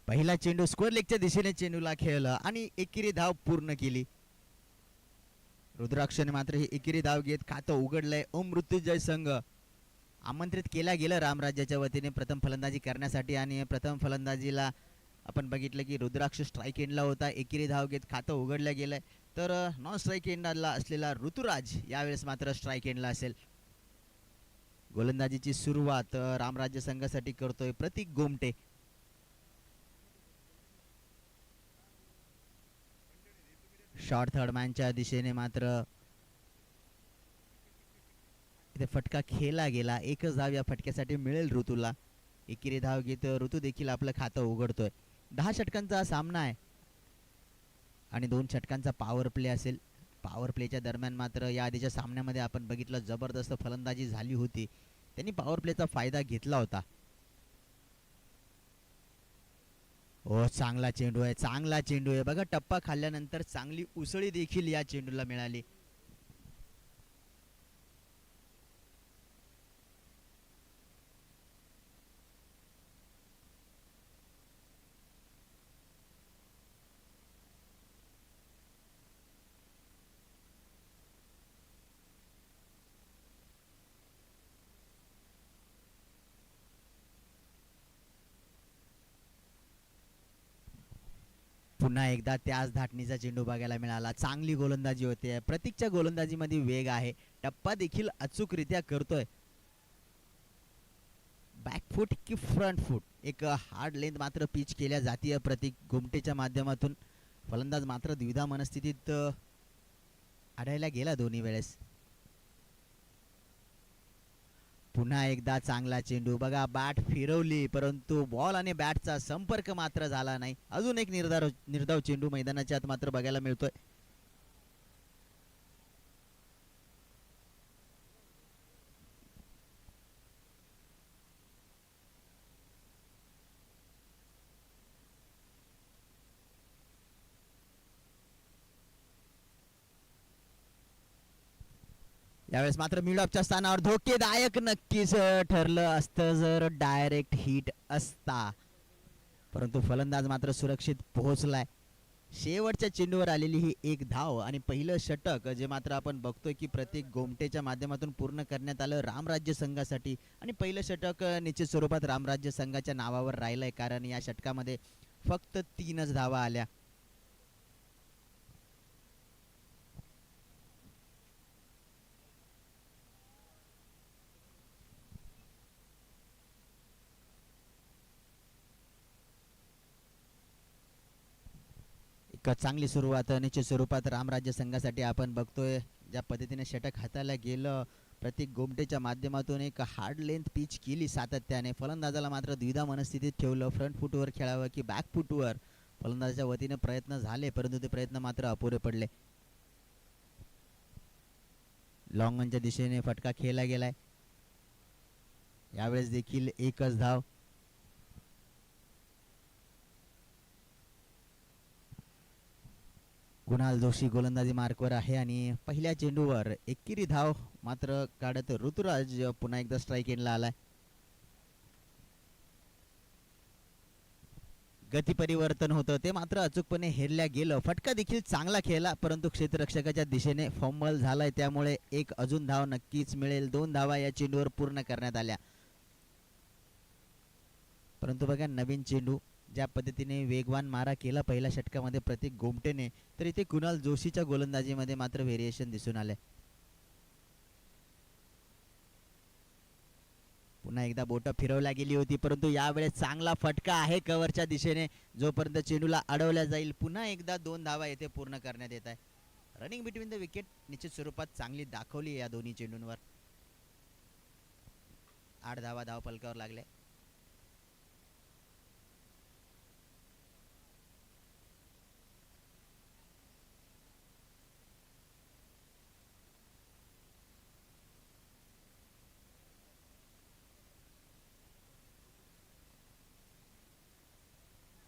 पहिला चेंडू स्क्वेअर लेगच्या दिशेने चेंडूला खेळलं आणि एकेरी धाव पूर्ण केली. रुद्राक्षने मात्र ही एकेरी धाव घेत खातं उघडलंय. अमृत्युंजय संघ आमंत्रित केला गेलं रामराज्याच्या वतीने प्रथम फलंदाजी करण्यासाठी आणि प्रथम फलंदाजीला आपण बघितलं की रुद्राक्ष स्ट्राईक एंडला होता. एकेरी धाव घेत खातं उघडलं गेलंय. तर नॉन स्ट्राईक एंडला असलेला ऋतुराज यावेळेस मात्र स्ट्राईक एंडला असेल. गोलंदाजीची सुरुवात रामराज्य संघासाठी करतोय प्रतीक गोमटे. शॉर्ट थर्ड मॅनच्या दिशेने मात्र इथे फटका खेळला गेला. एकच धाव या फटक्यासाठी मिळेल ऋतूला. एकेरी धाव घेत ऋतू देखील आपलं खातं उघडतोय. 10 षटकांचा सामना आहे आणि 2 षटकांचा पॉवर प्ले असेल. पॉवर प्लेच्या दरम्यान मात्र या आधीच्या सामन्यामध्ये आपण बघितलं जबरदस्त फलंदाजी झाली होती. त्यांनी पॉवर प्लेचा फायदा घेतला होता. ओ चांगला चेंडू आहे, चांगला चेंडू आहे बघा. टप्पा खाल्ल्यानंतर चांगली उसळी देखील या चेंडूला मिळाली. पुन्हा एकदा त्याच धाटणीचा चेंडू बघायला मिळाला. चांगली गोलंदाजी होते. प्रतीकच्या गोलंदाजीमध्ये वेग आहे. टप्पा देखील अचूकरित्या करतोय. बॅकफूट की फ्रंट फूट एक हार्ड लेंथ मात्र पिच केल्या जातीय प्रतीक गोमटेच्या माध्यमातून. फलंदाज मात्र द्विधा मनस्थितीत आढळला गेला दोन्ही वेळेस. पुन्हा एकदा चांगला चेंडू बघा. बॅट फिरवली परंतु बॉल आणि बॅटचा संपर्क मात्र झाला नाही. अजून एक निर्धाव चेंडू मैदानाच्या आत मात्र बघायला मिळतोय. यावेळेस मात्र मिडऑफच्या स्थानावर धोकेदायक नक्कीच ठरलं असतं जर डायरेक्ट हिट असता, परंतु फलंदाज मात्र सुरक्षित पोहोचलाय. शेवटच्या चेंडूवर आलेली ही एक धाव आणि पहिलं षटक जे मात्र आपण बघतोय की प्रतीक गोमटेच्या माध्यमातून पूर्ण करण्यात आलं रामराज्य संघासाठी. आणि पहिलं षटक निश्चित स्वरूपात रामराज्य संघाच्या नावावर राहिलंय कारण या षटकामध्ये फक्त 3च धावा आल्या. चांगली सुरुवात निश्चित स्वरूपात रामराज्य संघासाठी आपण बघतोय. ज्या पद्धतीने षटक हाताला गेलं प्रतीक गोमटेच्या माध्यमातून एक हार्ड लेंथ पिच केली सातत्याने. फलंदाजाला मात्र द्विधा मनस्थितीत ठेवलं. फ्रंट फुटवर खेळावं की बॅक फुटवर फलंदाजाच्या वतीने प्रयत्न झाले परंतु ते प्रयत्न मात्र अपुरे पडले. लॉंग ऑनच्या दिशेने फटका खेळला गेलाय. यावेळेस देखील एकच धाव. कुणाल जोशी गोलंदाजी मार्कवर आहे आणि पहिल्या चेंडूवर एकेरी धाव मात्र काढत ऋतुराज पुन्हा एकदा स्ट्राईक एंडला आलाय. गती परिवर्तन होतं ते मात्र अचूकपणे हेरल्या गेलं. फटका देखील चांगला खेळला परंतु क्षेत्ररक्षकाच्या दिशेने फंबल झालाय त्यामुळे एक अजून धाव नक्कीच मिळेल. 2 धावा या चेंडूवर पूर्ण करण्यात आल्या. परंतु बघा नवीन चेंडू ज्या पद्धतीने वेगवान मारा केला पहिल्या षटकामध्ये प्रतीक गोमटेने तर इथे कुणाल जोशीच्या गोलंदाजीमध्ये मात्र व्हेरिएशन दिसून आले. पुन्हा एकदा बोट फिरवल्या गेली होती परंतु यावेळेस चांगला फटका आहे कव्हरच्या दिशेने. जोपर्यंत चेंडूला अडवल्या जाईल पुन्हा एकदा 2 धावा येथे पूर्ण करण्यात येत आहे. रनिंग बिटवीन द विकेट निश्चित स्वरूपात चांगली दाखवली या दोन्ही चेंडूंवर. 8 धावा धाव फलकावर लागल्या.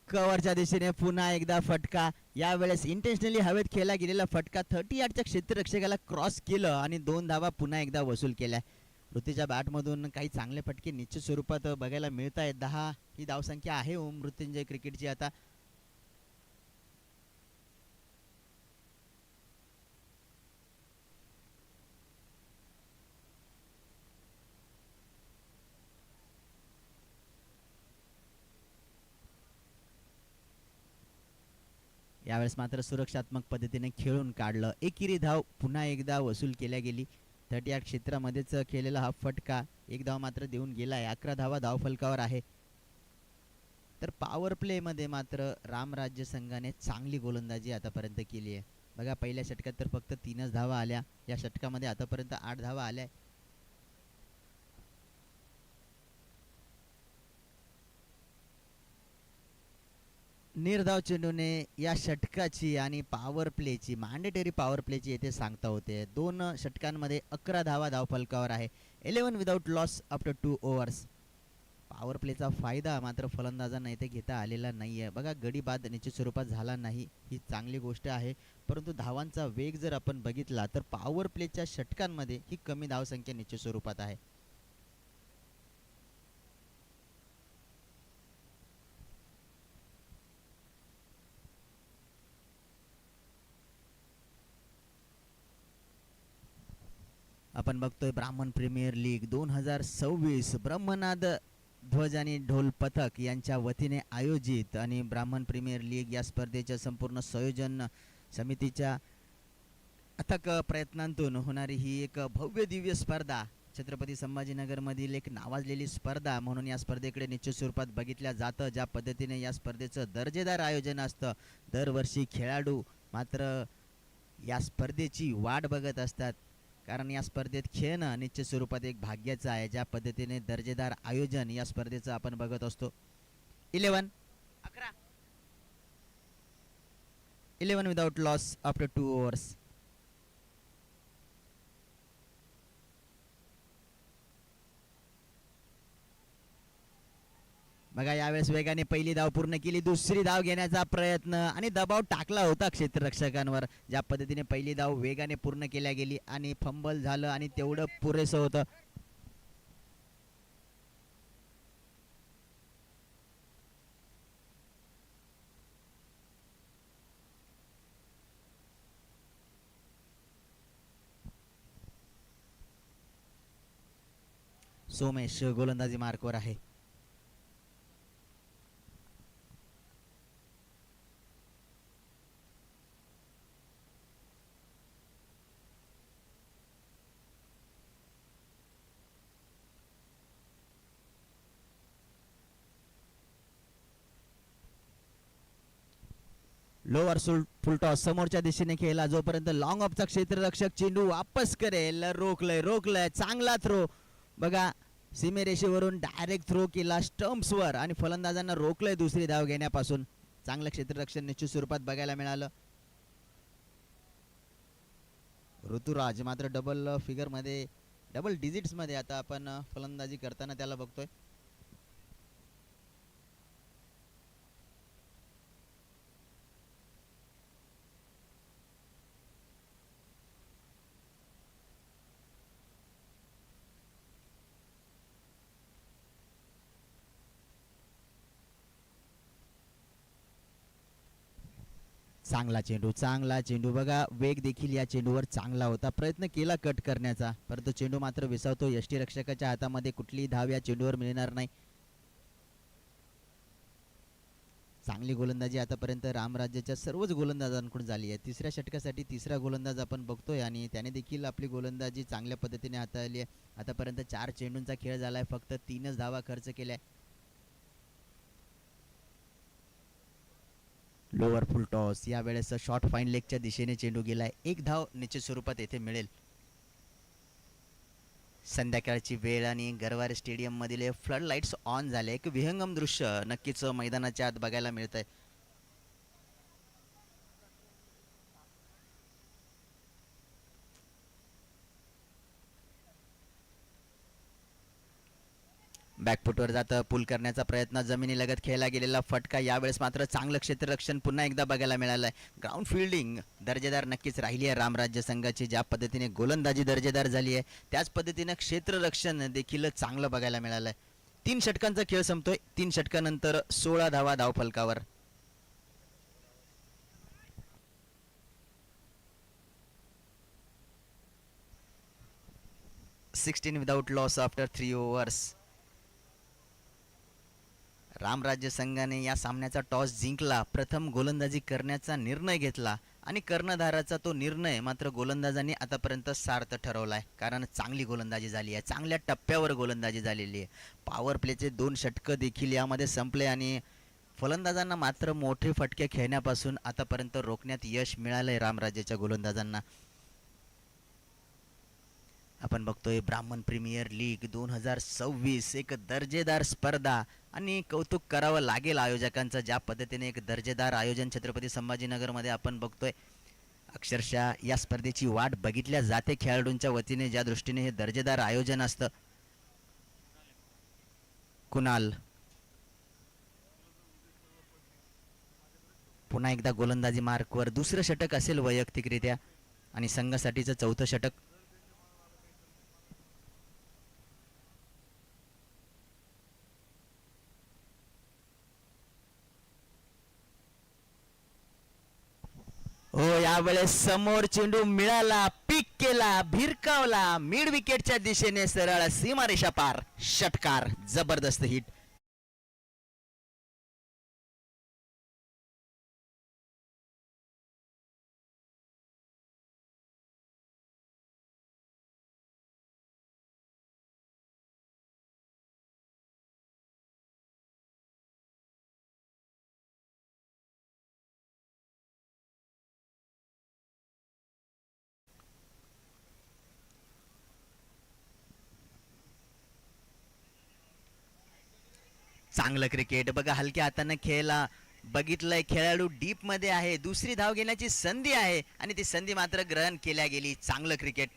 कव्हरच्या दिशेने पुन्हा एकदा फटका. यावेळेस इंटेन्शनली हवेत खेळला गेलेला फटका 38च्या क्षेत्ररक्षकाला क्रॉस केलं आणि 2 धावा पुन्हा एकदा वसूल केल्या. ऋतूच्या बॅटमधून काही चांगले फटके निश्चित स्वरूपात बघायला मिळत आहेत. 10 ही धावसंख्या आहे मृत्युंजय क्रिकेटची आता. यावेळेस मात्र सुरक्षात्मक पद्धतीने खेळून काढलं. एकेरी धाव पुन्हा एकदा वसूल केल्या गेली. 38 क्षेत्रामध्येच केलेला हा फटका एक धाव मात्र देऊन गेलाय. 11 धावा धावफलकावर आहे. तर पॉवर प्ले मध्ये मात्र रामराज्य संघाने चांगली गोलंदाजी आतापर्यंत केली आहे. बघा पहिल्या षटकात तर फक्त 3च धावा आल्या. या षटकामध्ये आतापर्यंत 8 धावा आल्या. निर्धाव चेंडूने या षटकाची आणि पॉवर प्लेची मॅन्डेटरी पॉवर प्लेची येथे सांगता होते. 2 षटकांमध्ये 11 धावा धावफलकावर आहे. 11 without loss after 2 overs. Power प्लेचा फायदा मात्र फलंदाजांना इथे घेता आलेला नाहीये. बघा गडी बाद निश्चित स्वरूपात झाला नाही, ही चांगली गोष्ट आहे. परंतु धावांचा वेग जर आपण बघितला तर पॉवर प्लेच्या षटकांमध्ये ही कमी धावसंख्या निश्चित स्वरूपात आहे. आपण बघतोय ब्राह्मण प्रीमियर लीग 2026 ब्रह्मनाद ध्वज आणि ढोल पथक यांच्या वतीने आयोजित आणि ब्राह्मण प्रीमियर लीग या स्पर्धेच्या संपूर्ण संयोजन समितीच्या अथक प्रयत्नांतून होणारी ही एक भव्य दिव्य स्पर्धा, छत्रपती संभाजीनगर मधील एक नावाजलेली स्पर्धा म्हणून या स्पर्धेकडे निश्चित स्वरूपात बघितल्या जातं. ज्या पद्धतीने या स्पर्धेचं दर्जेदार आयोजन असतं, दरवर्षी खेळाडू मात्र या स्पर्धेची वाट बघत असतात. कारण या स्पर्धेत खेळणं निश्चित स्वरूपात एक भाग्याचं आहे. ज्या पद्धतीने दर्जेदार आयोजन या स्पर्धेचं आपण बघत असतो. 11 विदाउट लॉस आफ्टर 2 ओव्हर्स. बघा यावेळेस वेगाने पहिली धाव पूर्ण केली. दुसरी धाव घेण्याचा प्रयत्न आणि दबाव टाकला होता क्षेत्ररक्षकांवर. ज्या पद्धतीने पहिली धाव वेगाने पूर्ण केल्या गेली आणि फंबल झालं आणि तेवढं पुरेसं होतं. सोमेश गोलंदाजी मार्कवर आहे. लोअर फुल टॉस समोरच्या दिशेने खेळला. जोपर्यंत लॉंग ऑफचा क्षेत्ररक्षक चेंडू वापस करेल, रोखलंय चांगला थ्रो. बघा सीमेरेषेवरून डायरेक्ट थ्रो केला स्टंप्सवर आणि फलंदाजांना रोखलंय दुसरी धाव घेण्यापासून. चांगलं क्षेत्ररक्षण निश्चित स्वरूपात बघायला मिळालं. ऋतुराज मात्र डबल फिगर मध्ये, डबल डिजिट्स मध्ये आता आपण फलंदाजी करताना त्याला बघतोय. चांगला चेंडू बघा वेग देखील या चेंडूवर चांगला होता. प्रयत्न केला कट करण्याचा, परंतु चेंडू मात्र विसावतो. यष्टीरक्षकाच्या हातामध्ये कुठलीही धाव या चेंडूवर मिळणार नाही. चांगली गोलंदाजी आतापर्यंत रामराज्याच्या सर्वच गोलंदाजांकडून झाली आहे. तिसऱ्या षटकासाठी तिसरा गोलंदाज आपण बघतोय आणि त्याने देखील आपली गोलंदाजी चांगल्या पद्धतीने हाताळली आहे. आतापर्यंत 4 चेंडूंचा खेळ झालाय, फक्त 3च धावा खर्च केल्या. लोअर फुल टॉस या वेळेस शॉर्ट फाईन लेगच्या दिशेने चेंडू गेलाय. एक धाव निश्चित स्वरूपात येथे मिळेल. संध्याकाळची वेळ आणि गरवारे स्टेडियम मधील फ्लड लाईट्स ऑन झाले. एक विहंगम दृश्य नक्कीच मैदानाच्या आत बघायला मिळतंय. बॅकफुटवर जातं, पुल करण्याचा प्रयत्न, जमिनीलगत खेळला गेलेला फटका. यावेळेस मात्र चांगलं क्षेत्ररक्षण पुन्हा एकदा बघायला मिळालंय. ग्राउंड फिल्डिंग दर्जेदार नक्कीच राहिली आहे रामराज्य संघाची. ज्या पद्धतीने गोलंदाजी दर्जेदार झाली आहे त्याच पद्धतीने क्षेत्ररक्षण देखील चांगलं बघायला मिळालंय. 3 षटकांचा खेळ संपतोय. 3 षटकानंतर 16 धावा धावफलकावर. 16 विदाउट लॉस आफ्टर 3 ओव्हर्स. रामराज्य संघाने या सामन्याचा टॉस जिंकला, प्रथम गोलंदाजी करण्याचा निर्णय घेतला आणि कर्णधाराचा तो निर्णय मात्र गोलंदाजांनी आतापर्यंत सार्थ ठरवलाय. कारण चांगली गोलंदाजी झाली आहे, चांगल्या टप्प्यावर गोलंदाजी झालेली आहे. पॉवर प्लेचे 2 षटकं देखील यामध्ये संपले आणि फलंदाजांना मात्र मोठे फटके खेळण्यापासून आतापर्यंत रोखण्यात यश मिळालंय रामराज्याच्या गोलंदाजांना. आपण बघतोय ब्राह्मण प्रीमियर लीग 2026 एक दर्जेदार स्पर्धा आणि कौतुक करावं लागेल आयोजकांचं. ज्या पद्धतीने एक दर्जेदार आयोजन छत्रपती संभाजीनगरमध्ये आपण बघतोय. अक्षरशः या स्पर्धेची वाट बघितल्या जाते खेळाडूंच्या वतीने, ज्या दृष्टीने हे दर्जेदार आयोजन असतं. कुणाल पुन्हा एकदा गोलंदाजी मार्कवर. दुसरं षटक असेल वैयक्तिकरित्या आणि संघासाठीचं 4थं षटक. हो, यावेळेस समोर चेंडू मिळाला, पिक केला, भिरकावला, मिड विकेटच्या दिशेने सरळ सीमारेषा पार. षटकार, जबरदस्त हिट. चांगलं क्रिकेट बघा, हलक्या हाताने खेळला, बघितलंय खेळाडू डीप मध्ये आहे, दुसरी धाव घेण्याची संधी आहे आणि ती संधी मात्र ग्रहण केल्या गेली. चांगलं क्रिकेट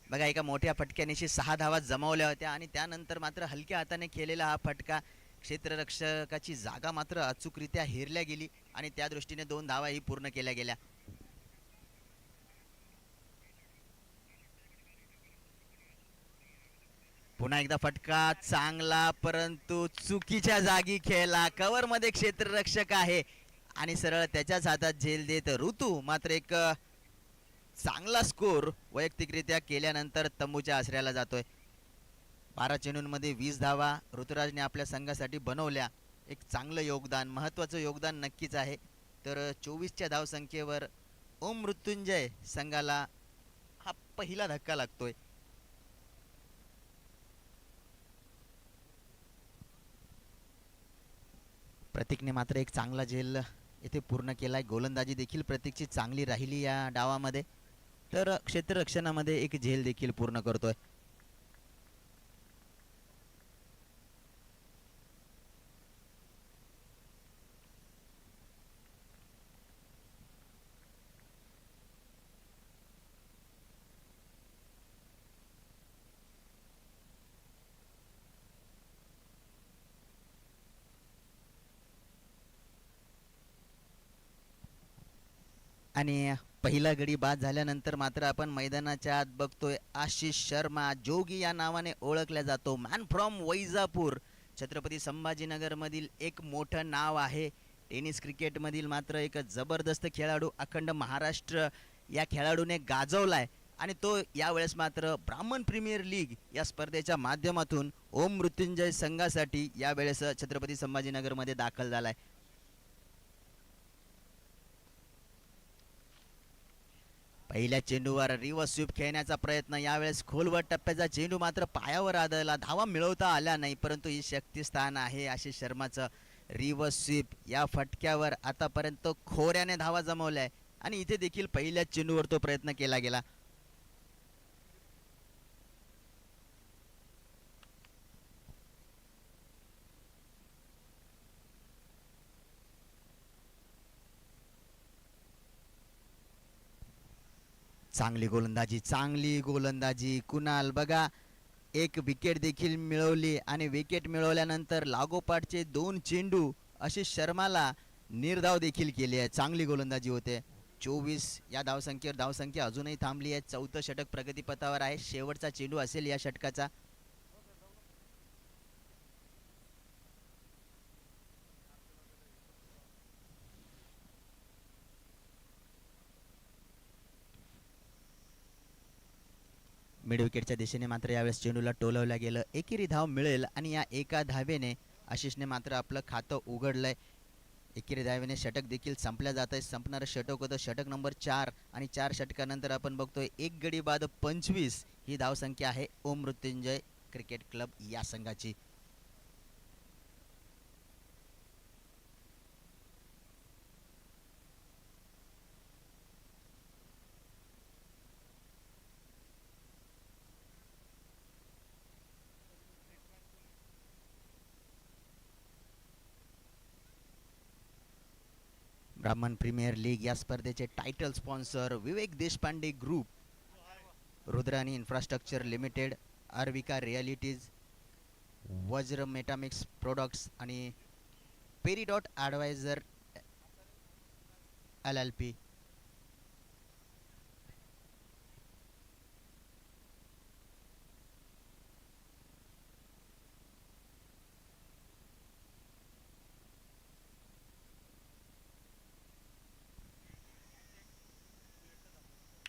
बघा, एका मोठ्या फटक्यानेशी 6 धावा जमावल्या होत्या आणि त्यानंतर मात्र हलक्या हाताने खेळलेला हा फटका, क्षेत्ररक्षकाची जागा मात्र अचूकरित्या हेरल्या गेली आणि त्या दृष्टीने 2 धावाही पूर्ण केल्या गेल्या. पुन्हा एकदा फटका चांगला, परंतु चुकीच्या जागी खेळला. कव्हर मध्ये क्षेत्ररक्षक आहे आणि सरळ त्याच्याच हातात झेल देत ऋतू मात्र एक चांगला स्कोर वैयक्तिकरित्या केल्यानंतर तंबूच्या आसऱ्याला जातोय. 12 चेंडूंमध्ये 20 धावा ऋतुराजने आपल्या संघासाठी बनवल्या. एक चांगलं योगदान, महत्त्वाचं योगदान नक्कीच आहे. तर 24च्या धावसंख्येवर ओम मृत्युंजय संघाला हा पहिला धक्का लागतोय. प्रतीकने मात्र एक चांगला झेल येथे पूर्ण केलाय. गोलंदाजी देखील प्रतीकची चांगली राहिली या डावामध्ये, तर क्षेत्ररक्षणामध्ये एक झेल देखील पूर्ण करतोय. आणि पहिला गडी बाद झाल्यानंतर मात्र आपण मैदानाच्या आत बघतोय आशिष शर्मा, जोगी या नावाने ओळखला जातो. मॅन फ्रॉम वैजापूर, छत्रपती संभाजीनगर मधील एक मोठं नाव आहे. टेनिस क्रिकेट मधील मात्र एक जबरदस्त खेळाडू, अखंड महाराष्ट्र या खेळाडूने गाजवलाय आणि तो यावेळेस मात्र ब्राह्मण प्रीमियर लीग या स्पर्धेच्या माध्यमातून ओम मृत्युंजय संघासाठी यावेळेस छत्रपती संभाजीनगर मध्ये दाखल झालाय. पहिल्या चेंडूवर रिव्हर्स स्वीप खेळण्याचा प्रयत्न, यावेळेस खोलवर टप्प्याचा चेंडू मात्र पायावर आदळला, धावा मिळवता आल्या नाही, परंतु ही शक्तिस्थान आहे आशिष शर्माचं. रिव्हर्स स्वीप या फटक्यावर आतापर्यंत खोऱ्याने धावा जमवल्या आणि इथे देखील पहिल्या चेंडूवर तो प्रयत्न केला गेला. चांगली गोलंदाजी, चांगली गोलंदाजी. कुणाल बघा, एक विकेट देखील मिळवली आणि विकेट मिळवल्यानंतर लागोपाठचे 2 चेंडू आशिष शर्माला निर्धाव देखील केली आहे. चांगली गोलंदाजी होते. 24 या धावसंख्येवर धावसंख्या अजूनही थांबली आहे. चौथं षटक प्रगतीपथावर आहे. शेवटचा चेंडू असेल या षटकाचा. मिड विकेटच्या दिशेने मात्र यावेळेस चेंडूला टोलवलं गेलं. एकेरी धाव मिळेल आणि या एका धावेने आशिषने मात्र आपलं खातं उघडलंय. एकेरी धावेने षटक देखील संपल्या जात आहे. संपणारं षटक होतं षटक नंबर 4 आणि 4 षटकानंतर आपण बघतोय एक गडी बाद 25 ही धावसंख्या आहे ओम मृत्युंजय क्रिकेट क्लब या संघाची. ब्राह्मण प्रीमियर लीग या स्पर्धेचे title sponsor Vivek Deshpande group, Rudrani infrastructure limited, Arvika realities, Vajra metamix products आणि पेरीडॉट ॲडवायझर LLP.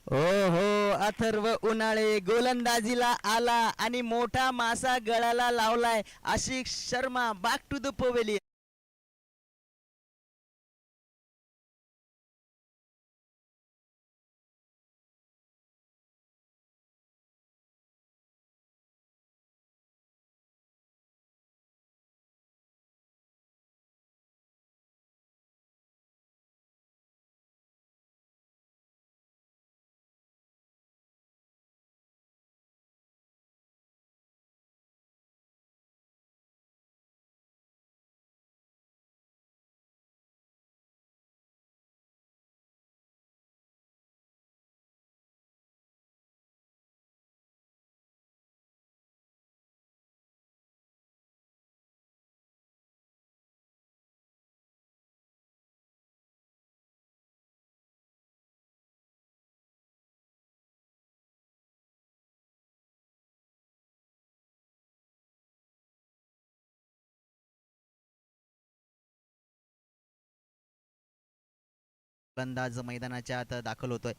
हो हो, अथर्व उन्हाळे गोलंदाजीला आला आणि मोठा मासा गळाला लावलाय. Ashish Sharma back to the pavilion. गोलंदाज मैदानाच्या आत दाखल होतोय.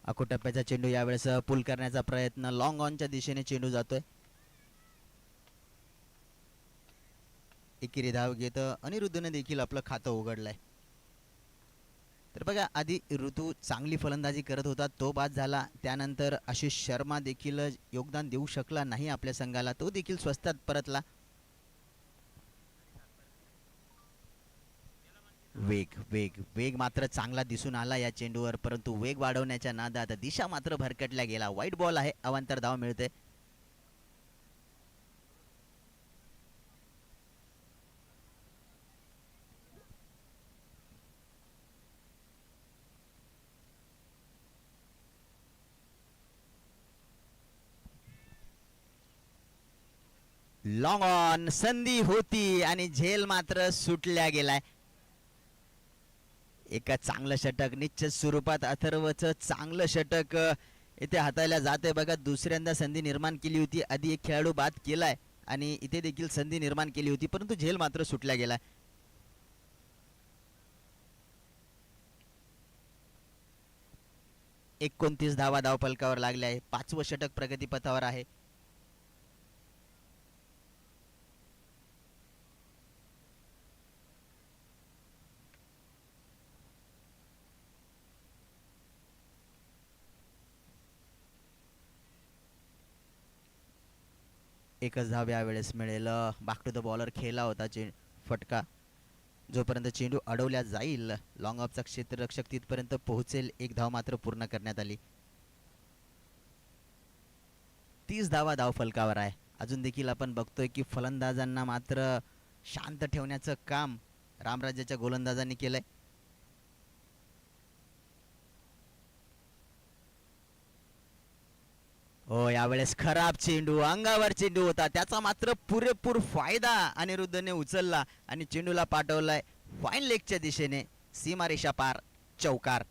अकोटप्प्याचा चेंडू यावेळेस पुल करण्याचा प्रयत्न, लॉंग ऑनच्या दिशेने चेंडू जातोय. एकेरी धाव घेत अनिरुद्धने देखील आपलं खातं उघडलंय. तर बघा, आधी ऋतू चांगली फलंदाजी करत होता, तो बाद झाला. त्यानंतर आशिष शर्मा देखील योगदान देऊ शकला नाही आपल्या संघाला, तो देखील स्वस्तात परतला. वेग वेग वेग मात्र चांगला दिसून आला या चेंडूवर, परंतु वेग वाढवण्याच्या नादात दिशा मात्र भरकटल्या गेला. वाईट बॉल आहे, अवांतर धाव मिळते. लॉंग ऑन संधी होती आणि झेल मात्र सुटल्या गेलाय. एका चांगलं षटक निश्चित स्वरूपात अथर्वचं चांगलं षटक इथे हाताळल्या जाते. बघा, दुसऱ्यांदा संधी निर्माण केली होती, आधी एक खेळाडू बाद केलाय आणि इथे देखील संधी निर्माण केली होती, परंतु झेल मात्र सुटल्या गेलाय. 29 धावा धावफलकावर लागल्या आहे. 5वं षटक प्रगतीपथावर आहे. एकच धाव यावेळेस मिळेल. बॅक टू द बॉलर खेळला होता फटका. जोपर्यंत चेंडू अडवल्या जाईल लॉंग ऑफचा क्षेत्ररक्षक तिथपर्यंत पोहोचेल. एक धाव मात्र पूर्ण करण्यात आली. 30 धावा धावफलकावर आहे. अजून देखील आपण बघतोय की फलंदाजांना मात्र शांत ठेवण्याचं काम रामराज्याच्या गोलंदाजांनी केलंय. हो, यावेळेस खराब चेंडू, अंगावर चेंडू होता, त्याचा मात्र पुरेपूर फायदा अनिरुद्धने उचलला आणि चेंडूला पाठवलाय फाईन लेगच्या दिशेने. सीमारेषा पार चौकार.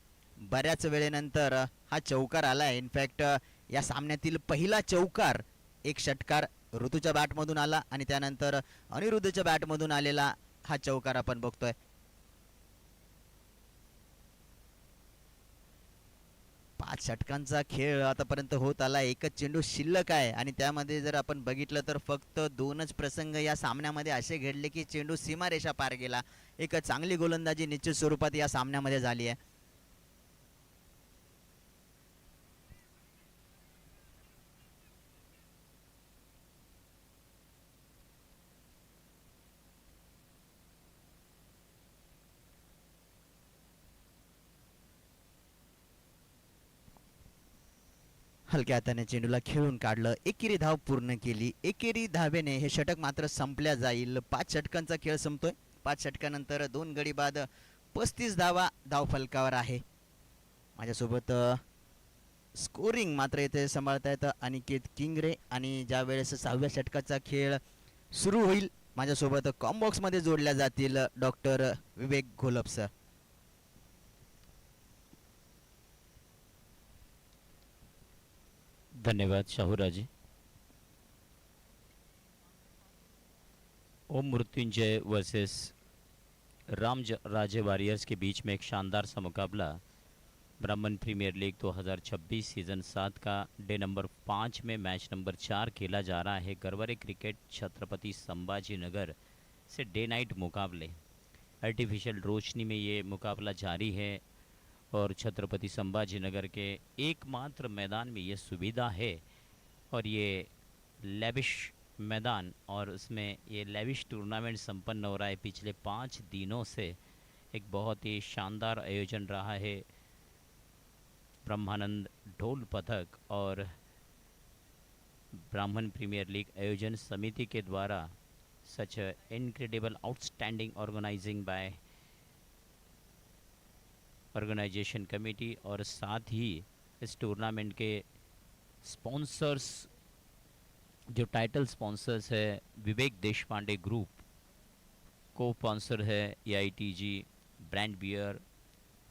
बऱ्याच वेळेनंतर हा चौकार आलाय. इनफॅक्ट या सामन्यातील पहिला चौकार. एक षटकार ऋतूच्या बॅटमधून आला आणि त्यानंतर अनिरुद्धच्या बॅटमधून आलेला हा चौकार आपण बघतोय. 5 षटकांचा खेळ आतापर्यंत होत आला. एकच चेंडू शिल्लक आहे आणि त्यामध्ये जर आपण बघितलं तर फक्त 2च प्रसंग या सामन्यामध्ये असे घडले की चेंडू सीमारेषा पार गेला. एक चांगली गोलंदाजी निश्चित स्वरूपात या सामन्यामध्ये झाली आहे. हलक्या हाताने चेंडूला खेळून काढलं. एकेरी धाव पूर्ण केली. एकेरी धावेने हे षटक मात्र संपल्या जाईल. 5 षटकांचा खेळ संपतोय. 5 षटकानंतर 2 गडी बाद 35 धावा धावफलकावर आहे. माझ्यासोबत स्कोरिंग मात्र इथे सांभाळतायत अनिकेत किंगरे आणि ज्या वेळेस 6व्या षटकाचा खेळ सुरू होईल माझ्यासोबत कॉम्बॉक्समध्ये जोडल्या जातील डॉक्टर विवेक घोलप सर. धन्यवाद शाहूराजी. ओम मृत्युंजय वर्सेस राजे वॉरियर्स के बीच में एक शानदार सा मुकाबला ब्राह्मण प्रीमियर लीग 2026 सीज़न 7 का डे नंबर 5 में मैच नंबर 4 खेला जा रहा है. गरवरे क्रिकेट छत्रपति संभाजी नगर से डे नाइट मुकाबले. आर्टिफिशियल रोशनी में ये मुकाबला जारी है और छत्रपति संभाजी नगर के एकमात्र मैदान में ये सुविधा है और ये लेविश मैदान और उसमें ये लेविश टूर्नामेंट संपन्न हो रहा है. पिछले 5 दिनों से एक बहुत ही शानदार आयोजन रहा है. ब्रह्मानंद ढोल पथक और ब्राह्मण प्रीमियर लीग आयोजन समिति के द्वारा such incredible outstanding organizing by organization committee और साथ ही इस टूर्नामेंट के स्पॉन्सर्स जो टाइटल स्पॉन्सर्स है Vivek Deshpande group, co sponsor है AITG brand beer,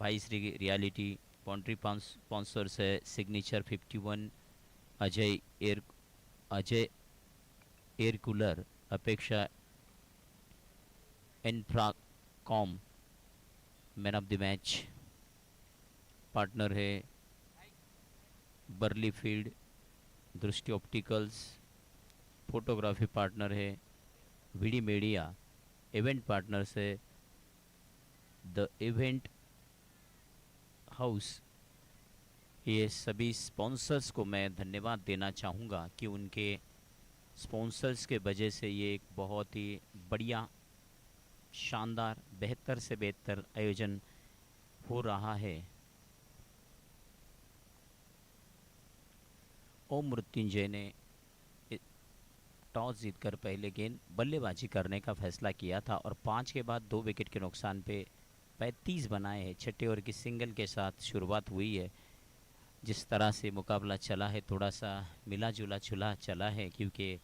Bhai Shri reality. Boundary sponsors है signature 51, Ajay air cooler, Apeksha infracom. Man of the match partner है burly field, Drishti opticals. Photography partner है VD मीडिया. इवेंट पार्टनर्स है the event house. ये सभी sponsors को मैं धन्यवाद देना चाहूँगा कि उनके स्पॉन्सर्स के वजह से ये एक बहुत ही बढ़िया शानदार बेहतर से बेहतर आयोजन हो रहा है. ओम मृत्युंजय ने टॉस जीतकर पहले गेंद बल्लेबाजी करने का फैसला किया था और 5 के बाद 2 विकेट के नुकसान पे 35 बनाए हैं. छठे ओवर की सिंगल के साथ शुरुआत हुई है. जिस तरह से मुकाबला चला है थोड़ा सा मिला जुला चुला चला है क्योंकि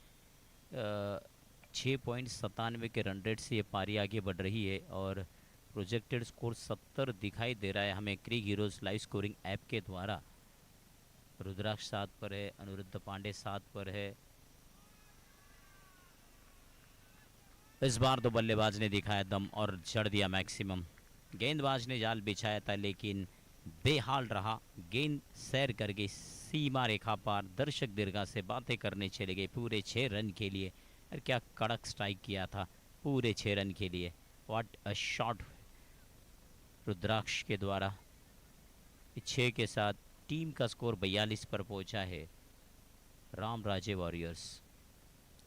6.97 के रन रेट से ये पारी आगे बढ़ रही है और प्रोजेक्टेड स्कोर 70 दिखाई दे रहा है हमें क्रिक हीरोज़ लाइव स्कोरिंग ऐप के द्वारा. रुद्राक्ष 7 पर है, अनिरुद्ध पांडे 7 पर है. इस बार तो बल्लेबाज ने दिखाया दम और जड़ दिया मैक्सिमम. गेंदबाज ने जाल बिछाया था लेकिन बेहाल रहा, गेंद सैर कर गई सीमा रेखा पार, दर्शक दीर्घा से बातें करने चले गए पूरे 6 रन के लिए। और क्या कड़क स्ट्राइक किया था पूरे 6 रन के लिए। व्हाट अ शॉट रुद्राक्ष के द्वारा। 6 के साथ टीम का स्कोर 42 पर पहुंचा है राम राजे वॉरियर्स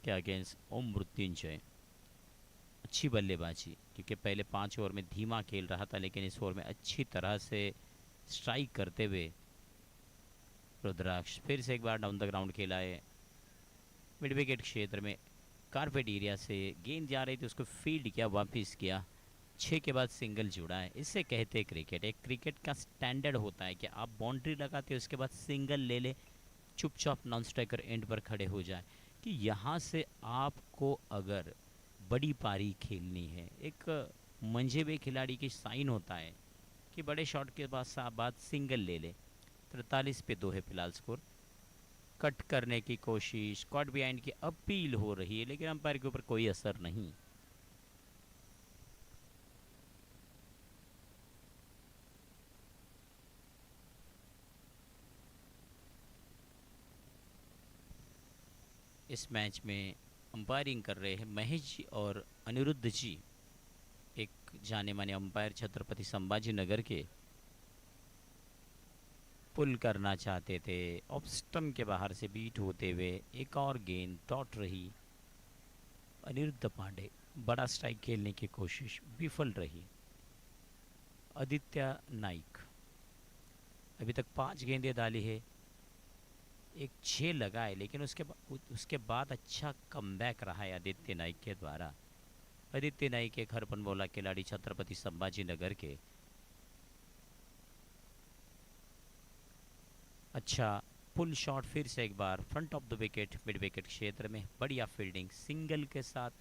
के अगेंस्ट ओम मृत्युंजय। अच्छी बल्लेबाजी, क्योंकि पहले 5 ओवर में धीमा खेल रहा था, लेकिन इस ओवर में अच्छी तरह से स्ट्राइक करते हुए रुद्राक्ष फिर से एक बार डाउन द ग्राउंड खेला है। मिड विकेट क्षेत्र में कारपेट एरिया से गेंद जा रही थी, उसको फील्ड किया, वापस किया, 6 के बाद सिंगल जुड़ा है। इससे कहते हैं क्रिकेट, एक क्रिकेट का स्टैंडर्ड होता है कि आप बाउंड्री लगाते हो, उसके बाद सिंगल ले ले, चुपचाप नॉन स्ट्राइकर एंड पर खड़े हो जाए। कि यहाँ से आपको अगर बड़ी पारी खेलनी है, एक मंझे हुए खिलाड़ी की साइन होता है कि बड़े शॉट के बाद सिंगल ले ले। 43 पे 2 है फिलहाल स्कोर। कट करने की कोशिश, कॉट बिहाइंड की अपील हो रही है, लेकिन अंपायर के ऊपर कोई असर नहीं। इस मैच में अंपायरिंग कर रहे हैं महेश जी और अनिरुद्ध जी, एक जाने माने अंपायर छत्रपति संभाजी नगर के। पुल करना चाहते थे, ऑफ स्टंप के बाहर से बीट होते हुए एक और गेंद डॉट रही। अनिरुद्ध पांडे बड़ा स्ट्राइक खेलने की कोशिश विफल रही। आदित्य नाइक अभी तक 5 गेंदें डाली है, एक 6 लगा है, लेकिन उसके बाद अच्छा कमबैक रहा है आदित्य नाइक के द्वारा। आदित्य नाइक एक हरपन बोला खिलाड़ी छत्रपति संभाजी नगर के। अच्छा पुल शॉट फिर से एक बार front of the wicket, mid wicket क्षेत्र में बढ़िया फील्डिंग, सिंगल के साथ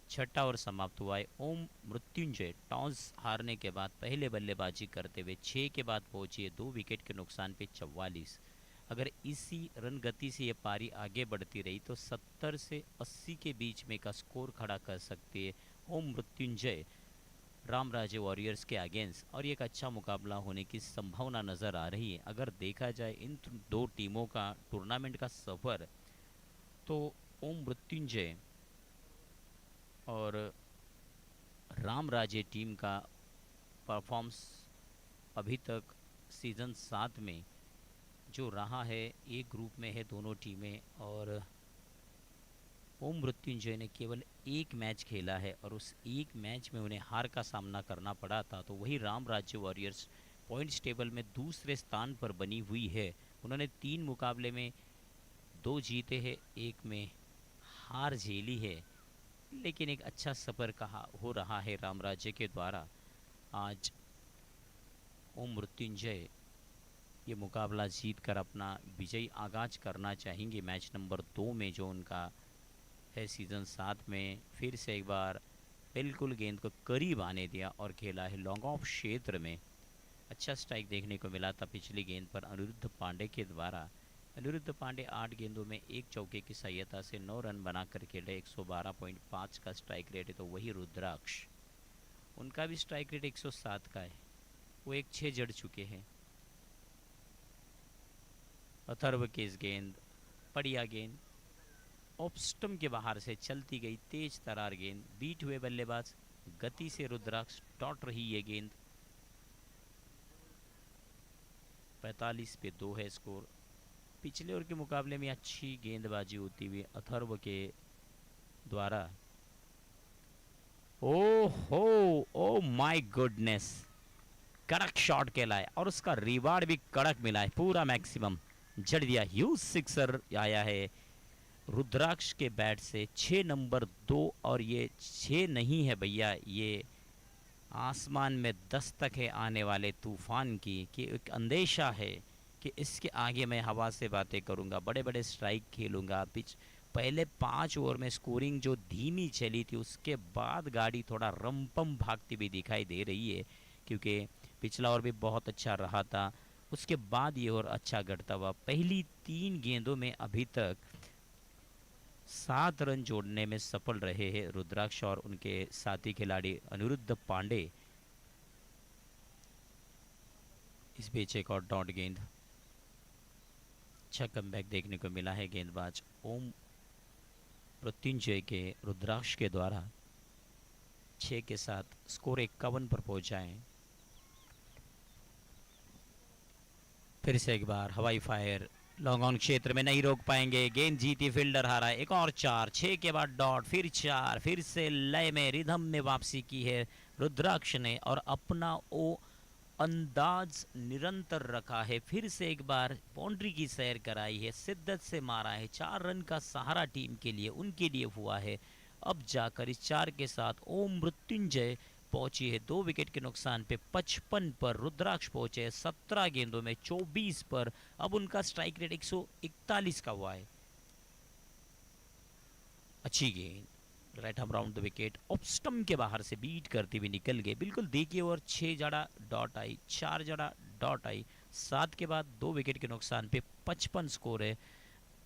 6ठा ओवर समाप्त हुआ है। ओम मृत्युंजय टॉस हारने के बाद पहले बल्लेबाजी करते हुए 6 के बाद पहुंची है 2 विकेट के नुकसान पे 44। अगर इसी रन गति से ये पारी आगे बढ़ती रही तो 70 से 80 के बीच में का स्कोर खड़ा कर सकती है ओम मृत्युंजय रामराजे वॉरियर्स के अगेंस्ट, और ये एक अच्छा मुकाबला होने की संभावना नज़र आ रही है। अगर देखा जाए इन 2 टीमों का टूर्नामेंट का सफ़र, तो ओम मृत्युंजय और रामराजे टीम का परफॉर्मेंस अभी तक सीज़न 7 में जो रहा है, एक ग्रुप में है दोनों टीमें, और ओम मृत्युंजय ने केवल एक मैच खेला है और उस एक मैच में उन्हें हार का सामना करना पड़ा था। तो वही राम राज्य वॉरियर्स पॉइंट्स टेबल में दूसरे स्थान पर बनी हुई है। उन्होंने 3 मुकाबले में 2 जीते हैं, एक में हार झेली है, लेकिन एक अच्छा सफ़र कहा हो रहा है राम राज्य के द्वारा। आज ओम मृत्युंजय ये मुकाबला जीत कर अपना विजयी आगाज करना चाहेंगे मैच नंबर 2 में, जो उनका है सीज़न 7 में। फिर से एक बार बिल्कुल गेंद को करीब आने दिया और खेला है लॉन्ग ऑफ क्षेत्र में। अच्छा स्ट्राइक देखने को मिला था पिछली गेंद पर अनिरुद्ध पांडे के द्वारा। अनिरुद्ध पांडे 8 गेंदों में 1 चौके की सहायता से 9 रन बनाकर खेले। 112.5 का स्ट्राइक रेट है। तो वही रुद्राक्ष, उनका भी स्ट्राइक रेट 107 का है, वो 1-6 जड़ चुके हैं। अथर्व की इस गेंद, बढ़िया गेंद, ऑफ स्टंप के बाहर से चलती गई तेज तरार गेंद, बीट हुए बल्लेबाज, गति से रुद्राक्ष डॉट रही ये गेंद। 45 पे 2 है स्कोर। पिछले ओवर के मुकाबले में अच्छी गेंदबाजी होती हुई अथर्व के द्वारा। ओहो, ओ माय गुडनेस, कड़क शॉट कहलाए और उसका रिवार्ड भी कड़क मिला है, पूरा मैक्सिमम जड़ दिया। ह्यूज सिक्सर आया है रुद्राक्ष के बैट से, 6 नंबर 2, और ये 6 नहीं है भैया, ये आसमान में दस्तक है आने वाले तूफान की, कि एक अंदेशा है कि इसके आगे मैं हवा से बातें करूंगा, बड़े बड़े स्ट्राइक खेलूंगा। पिच पहले 5 ओवर में स्कोरिंग जो धीमी चली थी, उसके बाद गाड़ी थोड़ा रंपम भागती भी दिखाई दे रही है, क्योंकि पिछला ओवर भी बहुत अच्छा रहा था। उसके बाद ये ओवर अच्छा घटता हुआ, पहली 3 गेंदों में अभी तक 7 रन जोड़ने में सफल रहे हैं रुद्राक्ष और उनके साथी खिलाड़ी अनिरुद्ध पांडे। इस इस बीच एक और डॉट गेंद, अच्छा कमबैक देखने को मिला है गेंदबाज ओम मृत्युंजय के रुद्राक्ष के द्वारा 6 के साथ स्कोर 51 पर पहुंचा है। फिर से एक बार हवाई फायर, लॉन्ग ऑन क्षेत्र में नहीं रोक पाएंगे, गेंद जीती, फील्डर हारा। एक और 4, 6 के बाद डॉट, फिर 4, फिर से लय में रिदम में वापसी की है रुद्राक्ष ने और अपना वो अंदाज निरंतर रखा है। फिर से एक बार बाउंड्री की सैर कराई है, शिद्दत से मारा है। 4 रन का सहारा टीम के लिए, उनके लिए हुआ है। अब जाकर इस 4 के साथ ओम मृत्युंजय पहुंची है 2 विकेट के नुकसान पे 55 पर। रुद्राक्ष पहुंचे है 17 गेंदों में 24 पर। अब उनका स्ट्राइक रेट 141 का हुआ है। अच्छी गेंद, right arm round the wicket, off stump के बाहर से बीट करती हुई निकल गए। बिल्कुल देखिए, और 6 जड़ा डॉट आई, 4 जड़ा डॉट आई, 7 के बाद 2 विकेट के नुकसान पे 55 स्कोर है।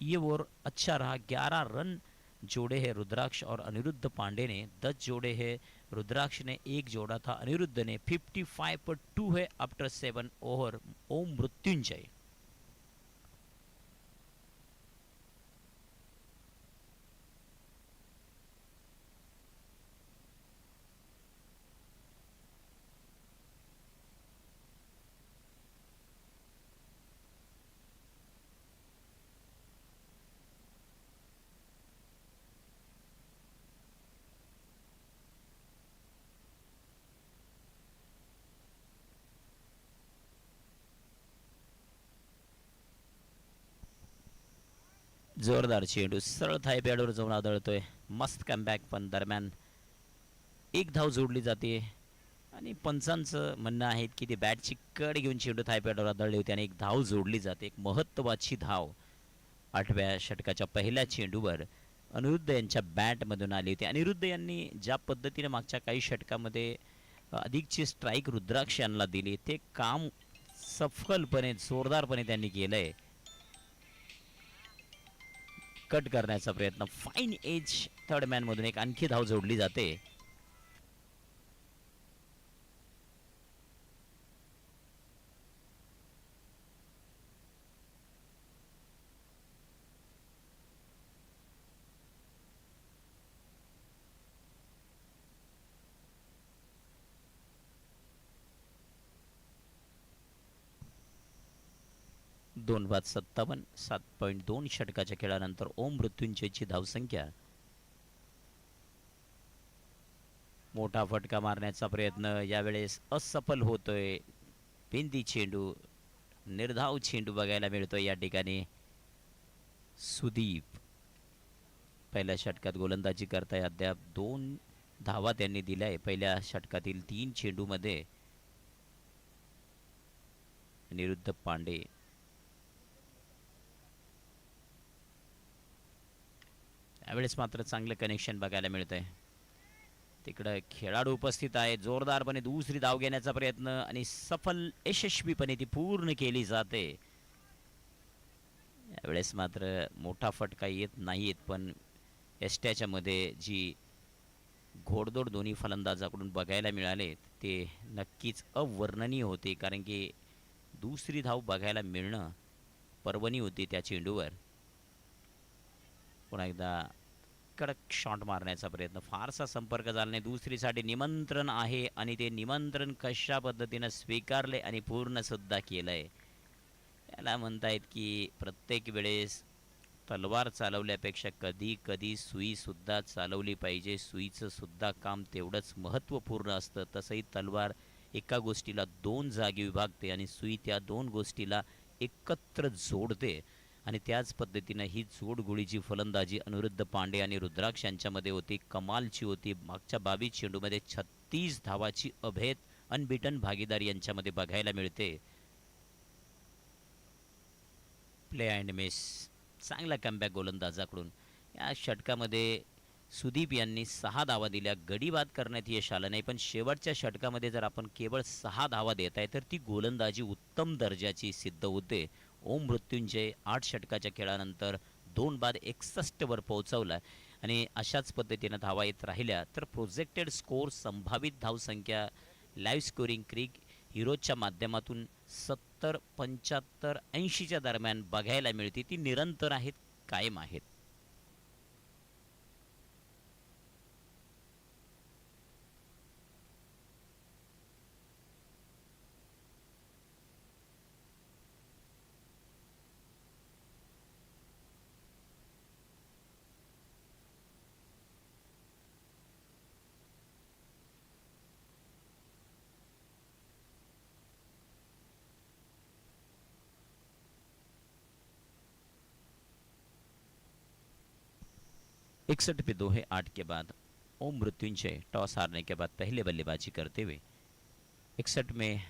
ये ओवर अच्छा रहा। 11 रन जोड़े हैं रुद्राक्ष और अनिरुद्ध पांडे ने, 10 जोड़े हैं। रुद्राक्ष ने 1 जोड़ा था, अनिरुद्ध ने 55 पर 2 है आफ्टर 7 ओवर। ओम मृत्युंजय जोरदार चेंडू सरळ थायपॅडवर जाऊन आदळतोय. मस्त कमबॅक, पण दरम्यान 1 धाव जोडली जाते आणि पंचांचं म्हणणं आहे की ते बॅटची कड घेऊन चेंडू थायपॅडवर आदळली होती आणि 1 धाव जोडली जाते. एक महत्त्वाची धाव 8व्या षटकाच्या पहिल्या चेंडूवर अनिरुद्ध यांच्या बॅटमधून आली होती. अनिरुद्ध यांनी ज्या पद्धतीने मागच्या काही षटकामध्ये अधिकची स्ट्राईक रुद्राक्ष यांना दिली, ते काम सफलपणे जोरदारपणे त्यांनी केलंय. कट करण्याचा प्रयत्न, फाईन एज थर्ड मॅन मधून एक आणखी धाव जोडली जाते. दोन बाद 57, 7.2 षटकाच्या खेळानंतर ओम मृत्युंजयची धावसंख्या. मोठा फटका मारण्याचा प्रयत्न यावेळेस असफल होतोय. बिंदी चेंडू, निर्धाव चेंडू बघायला मिळतोय या ठिकाणी. सुदीप पहिल्या षटकात गोलंदाजी करताय. अद्याप 2 धावा त्यांनी दिल्या पहिल्या षटकातील 3 चेंडूमध्ये. अनिरुद्ध पांडे यावेळेस मात्र चांगलं कनेक्शन बघायला मिळतंय. तिकडे खेळाडू उपस्थित आहे. जोरदारपणे दुसरी धाव घेण्याचा प्रयत्न आणि सफल यशस्वीपणे ती पूर्ण केली जाते. यावेळेस मात्र मोठा फटका येत नाहीत, पण एस्ट्याच्या मध्ये जी घोडदौड दोन्ही फलंदाजाकडून बघायला मिळाले ते नक्कीच अवर्णनीय होते. कारण की दुसरी धाव बघायला मिळणं पर्वणी होती त्या चेंडूवर. पुन्हा एकदा कडक शॉट मारण्याचा प्रयत्न, फारसा संपर्क झाला नाही. दुसरीसाठी निमंत्रण आहे आणि ते निमंत्रण कशा पद्धतीनं स्वीकारले आणि पूर्ण सुद्धा केलंय. याला म्हणतायत की प्रत्येक वेळेस तलवार चालवल्यापेक्षा कधी कधी सुई सुद्धा चालवली पाहिजे. सुईचं सुद्धा काम तेवढंच महत्त्वपूर्ण असतं. तसंही तलवार एका गोष्टीला 2 जागी विभागते आणि सुई त्या 2 गोष्टीला एकत्र जोडते. आणि त्याच पद्धतीनं ही जोडगोळीची फलंदाजी अनिरुद्ध पांडे आणि रुद्राक्ष यांच्यामध्ये होती, कमालची होती. मागच्या 22 चेंडूमध्ये 36 धावाची अभेद अनबिटन भागीदारी यांच्यामध्ये बघायला मिळते. प्ले अँड मिस, चांगला कमबॅक गोलंदाजाकडून. या षटकामध्ये सुदीप यांनी 6 धावा दिल्या. गडी बाद करण्यात यश आलं नाही, पण शेवटच्या षटकामध्ये जर आपण केवळ 6 धावा देत आहे तर ती गोलंदाजी उत्तम दर्जाची सिद्ध होते. ओम मृत्युंजय 8 षटकाच्या खेळानंतर 2 बाद 61 वर पोहोचवला आणि अशाच पद्धतीनं धावा येत राहिल्या तर प्रोजेक्टेड स्कोर, संभावित धावसंख्या, लाईव्ह स्कोरिंग क्रिक हिरोजच्या माध्यमातून 70, 75, 80च्या दरम्यान बघायला मिळते ती निरंतर आहेत, कायम आहेत. इकसठ पे 2 है 8 के बाद ओम मृत्युंजय टॉस हारने के बाद पहले बल्लेबाजी करते हुए 61 में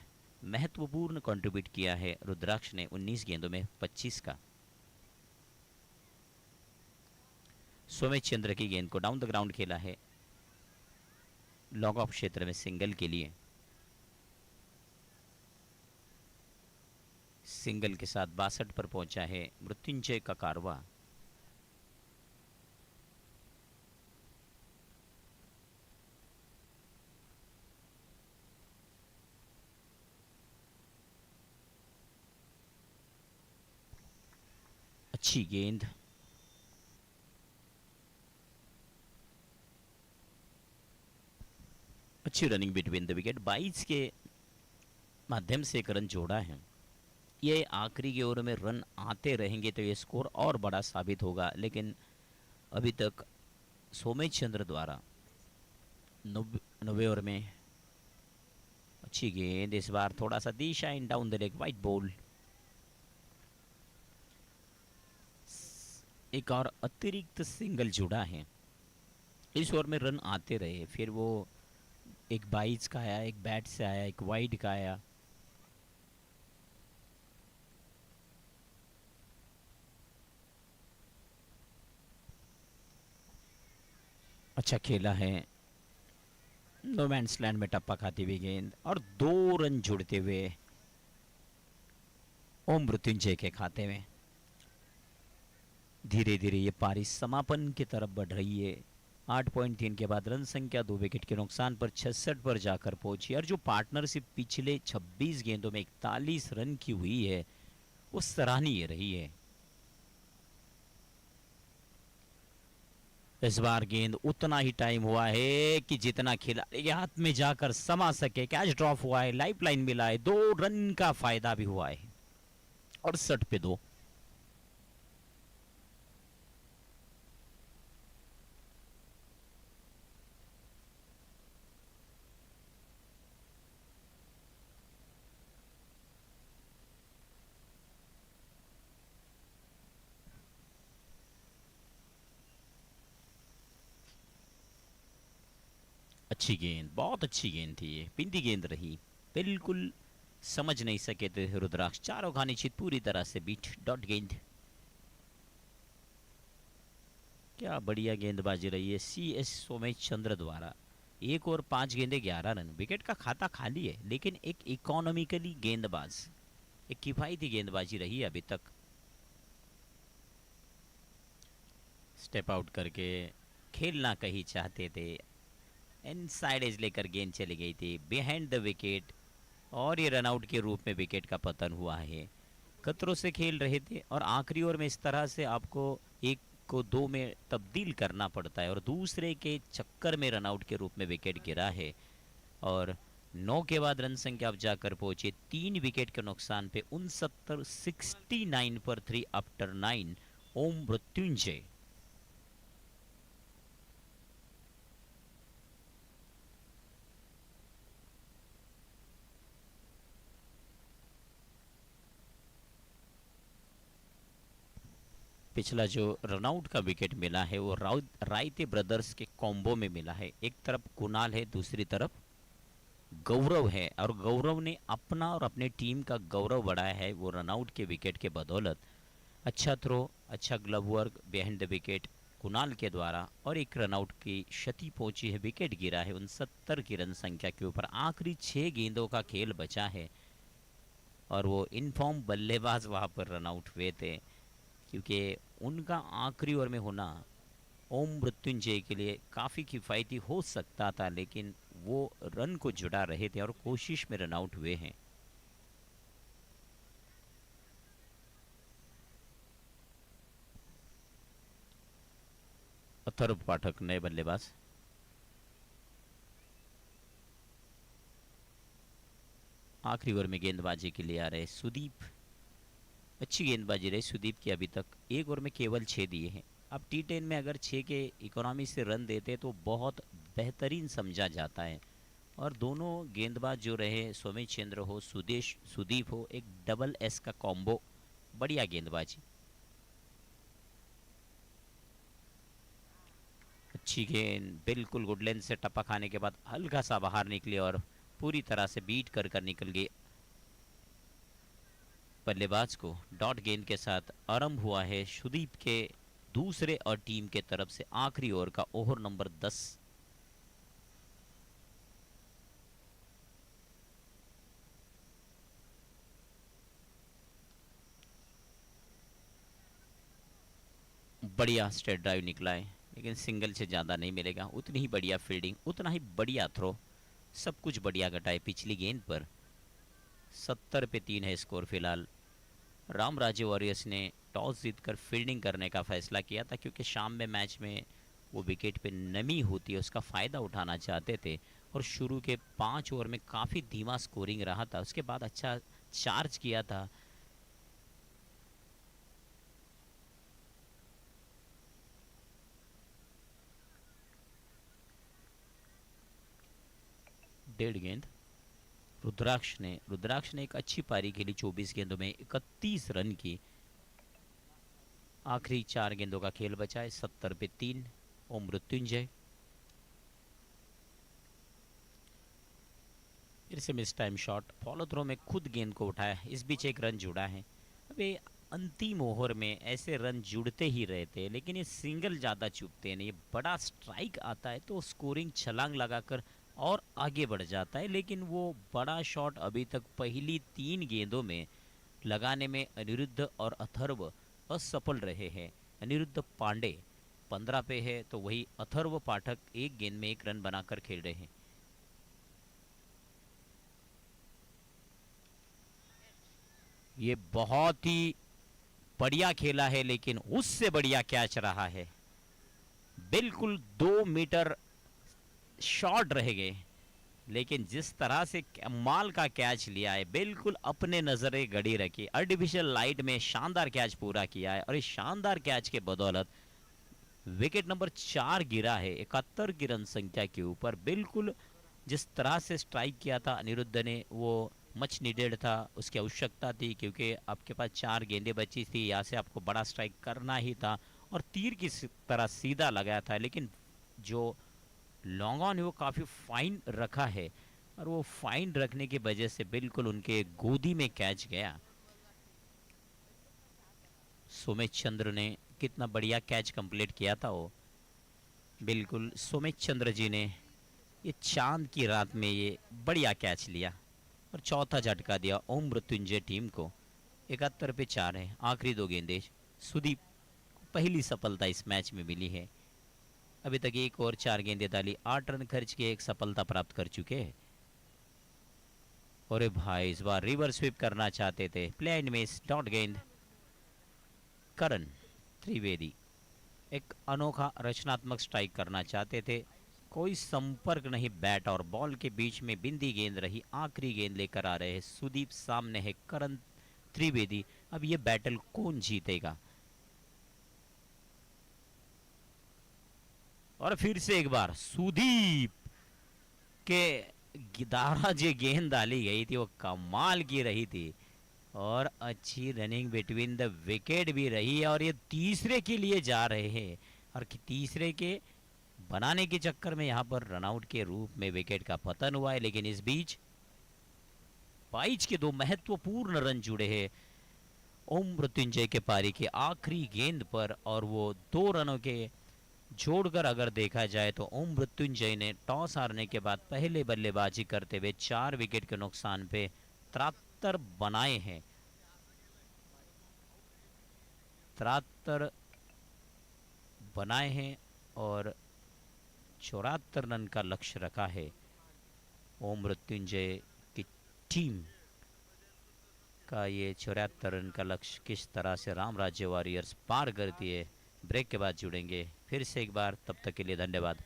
महत्वपूर्ण कंट्रीब्यूट किया है रुद्राक्ष ने 19 गेंदों में 25 का. सोमेश चंद्र की गेंद को डाउन द ग्राउंड खेला है लॉग ऑफ क्षेत्र में सिंगल के लिए. सिंगल के साथ 62 पर पहुंचा है मृत्युंजय का कारवा. अच्छी गेंद, अच्छी रनिंग बिटवीन द विकेट. 22 के माध्यम से एक रन जोड़ा है. ये आखिरी के ओवर में रन आते रहेंगे तो ये स्कोर और बड़ा साबित होगा, लेकिन अभी तक सोमेश चंद्र द्वारा 90 ओवर में अच्छी गेंद. इस बार थोड़ा सा दिशा in down the leg, wide ball. एक और अतिरिक्त सिंगल जुड़ा है. इस ओवर में रन आते रहे, फिर वो एक 22 का आया, एक बैट से आया, एक वाइड का आया. अच्छा खेला है. नो मैंस लैंड में टप्पा खाती हुई गेंद और 2 रन जुड़ते हुए ओम मृत्युंजय के खाते में. धीरे धीरे ये पारी समापन की तरफ बढ़ रही है. 8.3 के बाद रन संख्या 2 विकेट के नुकसान पर 66 पर जाकर पहुंची. और जो पार्टनरशिप पिछले 26 गेंदों में 41 रन की हुई है वो सराहनीय रही है. इस बार गेंद उतना ही टाइम हुआ है कि जितना खिलाड़ी के हाथ में जाकर समा सके. कैच ड्रॉप हुआ है, लाइफ लाइन मिला है, 2 रन का फायदा भी हुआ है. 68 पे 2. अच्छी गेंद, बहुत अच्छी गेंद थी. ये पिंदी गेंद रही, बिल्कुल समझ नहीं सके थे रुद्राक्ष. चारों खानी चित पूरी तरह से बीट. डॉट गेंद. क्या बढ़िया गेंदबाजी रही है CS सोमेश चंद्र द्वारा. 1 और 5 गेंदे 11 रन. विकेट का खाता खाली है, लेकिन एक इकोनॉमिकली गेंदबाज, एक किफायती गेंदबाजी रही है अभी तक. स्टेप आउट करके खेलना कहीं चाहते थे. इनसाइड एज लेकर गेंद चली गई थी बिहाइंड द विकेट और ये रनआउट के रूप में विकेट का पतन हुआ है. खतरों से खेल रहे थे और आखिरी ओवर में इस तरह से आपको 1 को 2 में तब्दील करना पड़ता है और दूसरे के चक्कर में रनआउट के रूप में विकेट गिरा है. और 9 के बाद रन संख्या अब जाकर पहुंचे 3 विकेट के नुकसान पे 69 पर 3 आफ्टर 9 ओम मृत्युंजय. पिछला जो रनआउट का विकेट मिला है वो रायते ब्रदर्स के कॉम्बो में मिला है. एक तरफ कुणाल है, दूसरी तरफ गौरव है और गौरव ने अपना और अपने टीम का गौरव बढ़ाया है वो रनआउट के विकेट के बदौलत. अच्छा थ्रो, अच्छा glove work behind the wicket Kunal के द्वारा और एक रनआउट की क्षति पहुंची है. विकेट गिरा है 69 की रन संख्या के ऊपर. आखिरी 6 गेंदों का खेल बचा है और वो इनफॉर्म बल्लेबाज वहां पर रनआउट हुए थे, क्योंकि उनका आखिरी ओवर में होना ओम मृत्युंजय के लिए काफ़ी किफ़ायती हो सकता था, लेकिन वो रन को जुड़ा रहे थे और कोशिश में रन आउट हुए हैं। अथर्व पाठक नए बल्लेबाज। आखिरी ओवर में गेंदबाजी के लिए आ रहे सुदीप। अच्छी गेंदबाजी रही सुदीप की, अभी तक एक ओवर में केवल 6 दिए हैं। अब T10 में अगर 6 के इकोनॉमी से रन देते तो बहुत बेहतरीन समझा जाता है। और दोनों गेंदबाज जो रहे, सोमेश चंद्र हो, सुदीप हो, एक डबल एस का कॉम्बो, बढ़िया गेंदबाजी। अच्छी गेंद, बिल्कुल गुड लेंथ से टप्पा खाने के बाद हल्का सा बाहर निकले और पूरी तरह से बीट कर निकल गए। बल्लेबाज को डॉट गेंद के साथ आरंभ हुआ है सुदीप के दूसरे और टीम के तरफ से आखिरी ओवर का ओवर नंबर 10। बढ़िया स्ट्रेट ड्राइव निकला है, लेकिन सिंगल से ज़्यादा नहीं मिलेगा। उतनी ही बढ़िया फील्डिंग, उतना ही बढ़िया थ्रो, सब कुछ बढ़िया घटा है पिछली गेंद पर। 70 पे 3 है स्कोर फिलहाल। राम राज्य वॉरियर्स ने टॉस जीतकर फील्डिंग करने का फैसला किया था, क्योंकि शाम में मैच में वो विकेट पे नमी होती है उसका फ़ायदा उठाना चाहते थे। और शुरू के 5 ओवर में काफ़ी धीमा स्कोरिंग रहा था, उसके बाद अच्छा चार्ज किया था। डेढ़ गेंद रुद्राक्ष ने एक अच्छी पारी खेली, 24 गेंदों में 31 रन की। आखिरी 4 गेंदों का खेल बचा है, 70 पे 3। ओम मृत्युंजय फिर से mistime shot, follow through में खुद गेंद को उठाया, इस बीच एक रन जुड़ा है। अबे अंतिम ओवर में ऐसे रन जुड़ते ही रहते हैं, लेकिन ये सिंगल ज़्यादा चुभते नहीं। बड़ा स्ट्राइक आता है तो स्कोरिंग छलांग लगाकर और आगे बढ़ जाता है, लेकिन वो बड़ा शॉट अभी तक पहली 3 गेंदों में लगाने में अनिरुद्ध और अथर्व असफल रहे हैं। अनिरुद्ध पांडे 15 पे है, तो वही अथर्व पाठक एक गेंद में एक रन बनाकर खेल रहे हैं। ये बहुत ही बढ़िया खेला है, लेकिन उससे बढ़िया कैच रहा है। बिल्कुल 2 मीटर शॉर्ट रह गए, लेकिन जिस तरह से कमाल का कैच लिया है, बिल्कुल अपने नजरे गड़ी रखी, आर्टिफिशियल लाइट में शानदार कैच पूरा किया है। और इस शानदार कैच के बदौलत विकेट नंबर 4 गिरा है 71 की रन संख्या के ऊपर। बिल्कुल जिस तरह से स्ट्राइक किया था अनिरुद्ध ने, वो मच नीडेड था, उसकी आवश्यकता थी, क्योंकि आपके पास 4 गेंदें बची थी, यहाँ से आपको बड़ा स्ट्राइक करना ही था और तीर की तरह सीधा लगाया था। लेकिन जो लॉन्ग ऑन है वो काफ़ी फाइन रखा है, और वो फाइन रखने की वजह से बिल्कुल उनके गोदी में कैच गया। सोमेश चंद्र ने कितना बढ़िया कैच कंप्लीट किया था वो। बिल्कुल सोमेश चंद्र जी ने ये चांद की रात में ये बढ़िया कैच लिया और चौथा झटका दिया ओम मृत्युंजय टीम को। 71 पे 4 है, आखिरी 2 गेंदें। सुदीप को पहली सफलता इस मैच में मिली है। अभी तक 1 और 4 गेंदें डाली, 8 रन खर्च के एक सफलता प्राप्त कर चुके हैं। और भाई इस बार रिवर्स स्वीप करना चाहते थे, प्ले एंड मिस, डॉट गेंद। करण त्रिवेदी एक अनोखा रचनात्मक स्ट्राइक करना चाहते थे, कोई संपर्क नहीं बैट और बॉल के बीच में, बिंदी गेंद रही। आखिरी गेंद लेकर आ रहे हैं सुदीप, सामने है करण त्रिवेदी। अब ये बैटल कौन जीतेगा? और फिर से एक बार सुदीप के द्वारा जो गेंद डाली गई थी वो कमाल की रही थी, और अच्छी रनिंग बिटवीन द विकेट भी रही है। और ये तीसरे के लिए जा रहे हैं, और तीसरे के बनाने के चक्कर में यहाँ पर रनआउट के रूप में विकेट का पतन हुआ है। लेकिन इस बीच 22 के 2 महत्वपूर्ण रन जुड़े हैं ओम मृत्युंजय के पारी के आखिरी गेंद पर, और वो 2 रनों के जोड़कर अगर देखा जाए तो ओम मृत्युंजय ने टॉस हारने के बाद पहले बल्लेबाजी करते हुए 4 विकेट के नुकसान पे 73 बनाए हैं। 73 बनाए हैं और 74 रन का लक्ष्य रखा है ओम मृत्युंजय की टीम का। ये 74 रन का लक्ष्य किस तरह से राम राज्य वॉरियर्स पार करती है, ब्रेक के बाद जुड़ेंगे फिर से एक बार। तब तक के लिए धन्यवाद।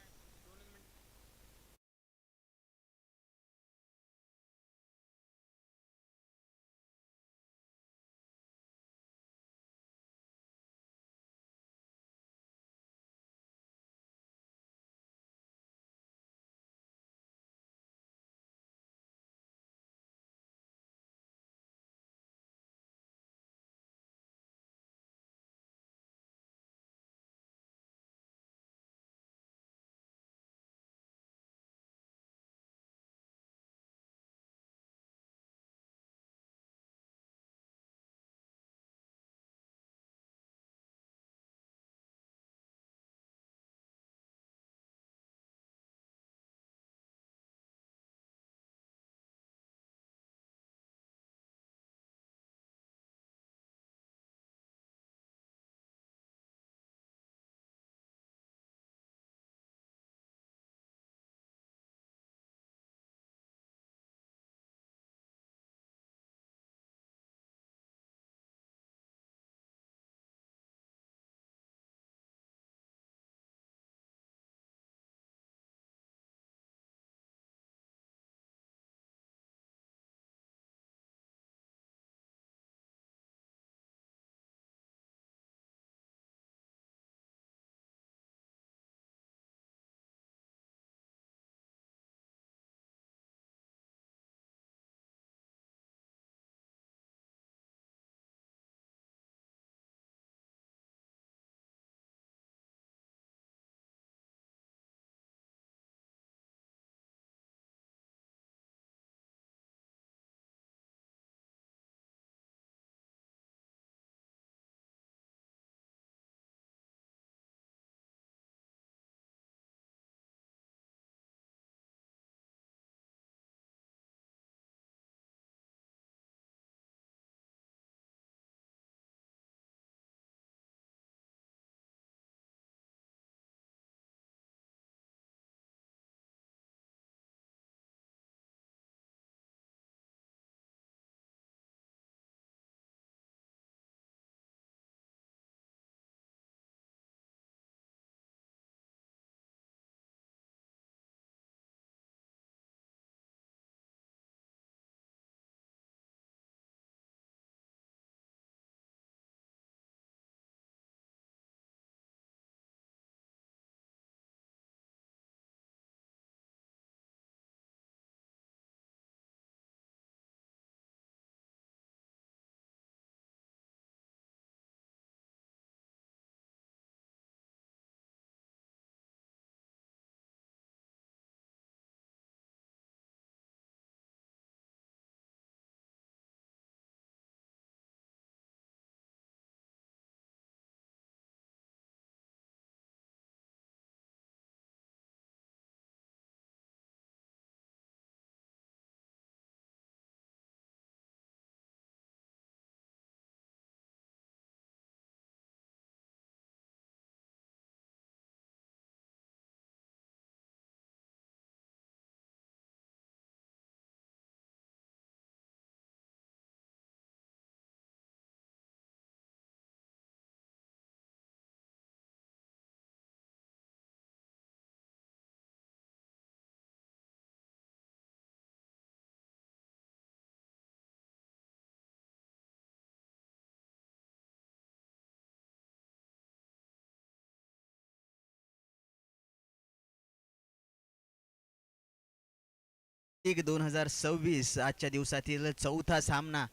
लीग 2026 आजच्या दिवसातील चौथा सामना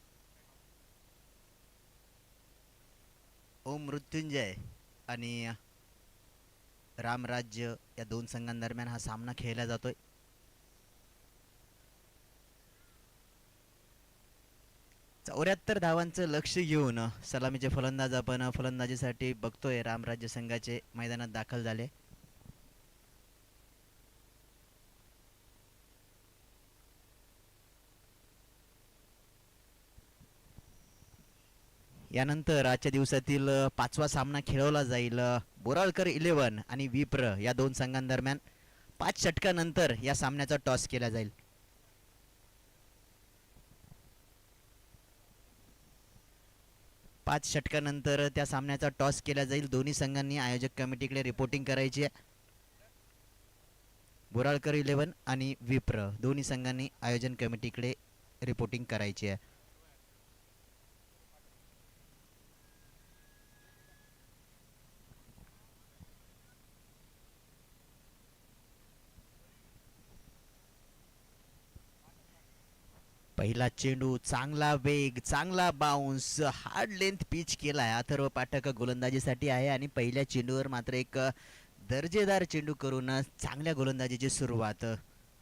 ओम मृत्युंजय आणि रामराज्य या दोन संघांदरम्यान हा सामना खेळला जातोय। 74 धावांचं लक्ष घेऊन सलामीचे फलंदाज आपण फलंदाजीसाठी बघतोय रामराज्य संघाचे मैदानात दाखल झाले। यानंतर आजच्या दिवसातील पाचवा सामना खेळवला जाईल बोराळकर 11 आणि विप्र या दोन संघांदरम्यान. 5 षटकानंतर या सामन्याचा टॉस केला जाईल. पाच षटकानंतर त्या सामन्याचा टॉस केला जाईल. दोन्ही संघांनी आयोजक कमिटीकडे रिपोर्टिंग करायची आहे. बोराळकर 11 आणि विप्र दोन्ही संघांनी आयोजन कमिटीकडे रिपोर्टिंग करायची आहे. पहिला चेंडू, चांगला वेग, चांगला बाउन्स, हार्ड लेंथ पिच केलाय. अथर्व पाठक गोलंदाजीसाठी आहे आणि पहिल्या चेंडूवर मात्र एक दर्जेदार चेंडू करून चांगल्या गोलंदाजीची सुरुवात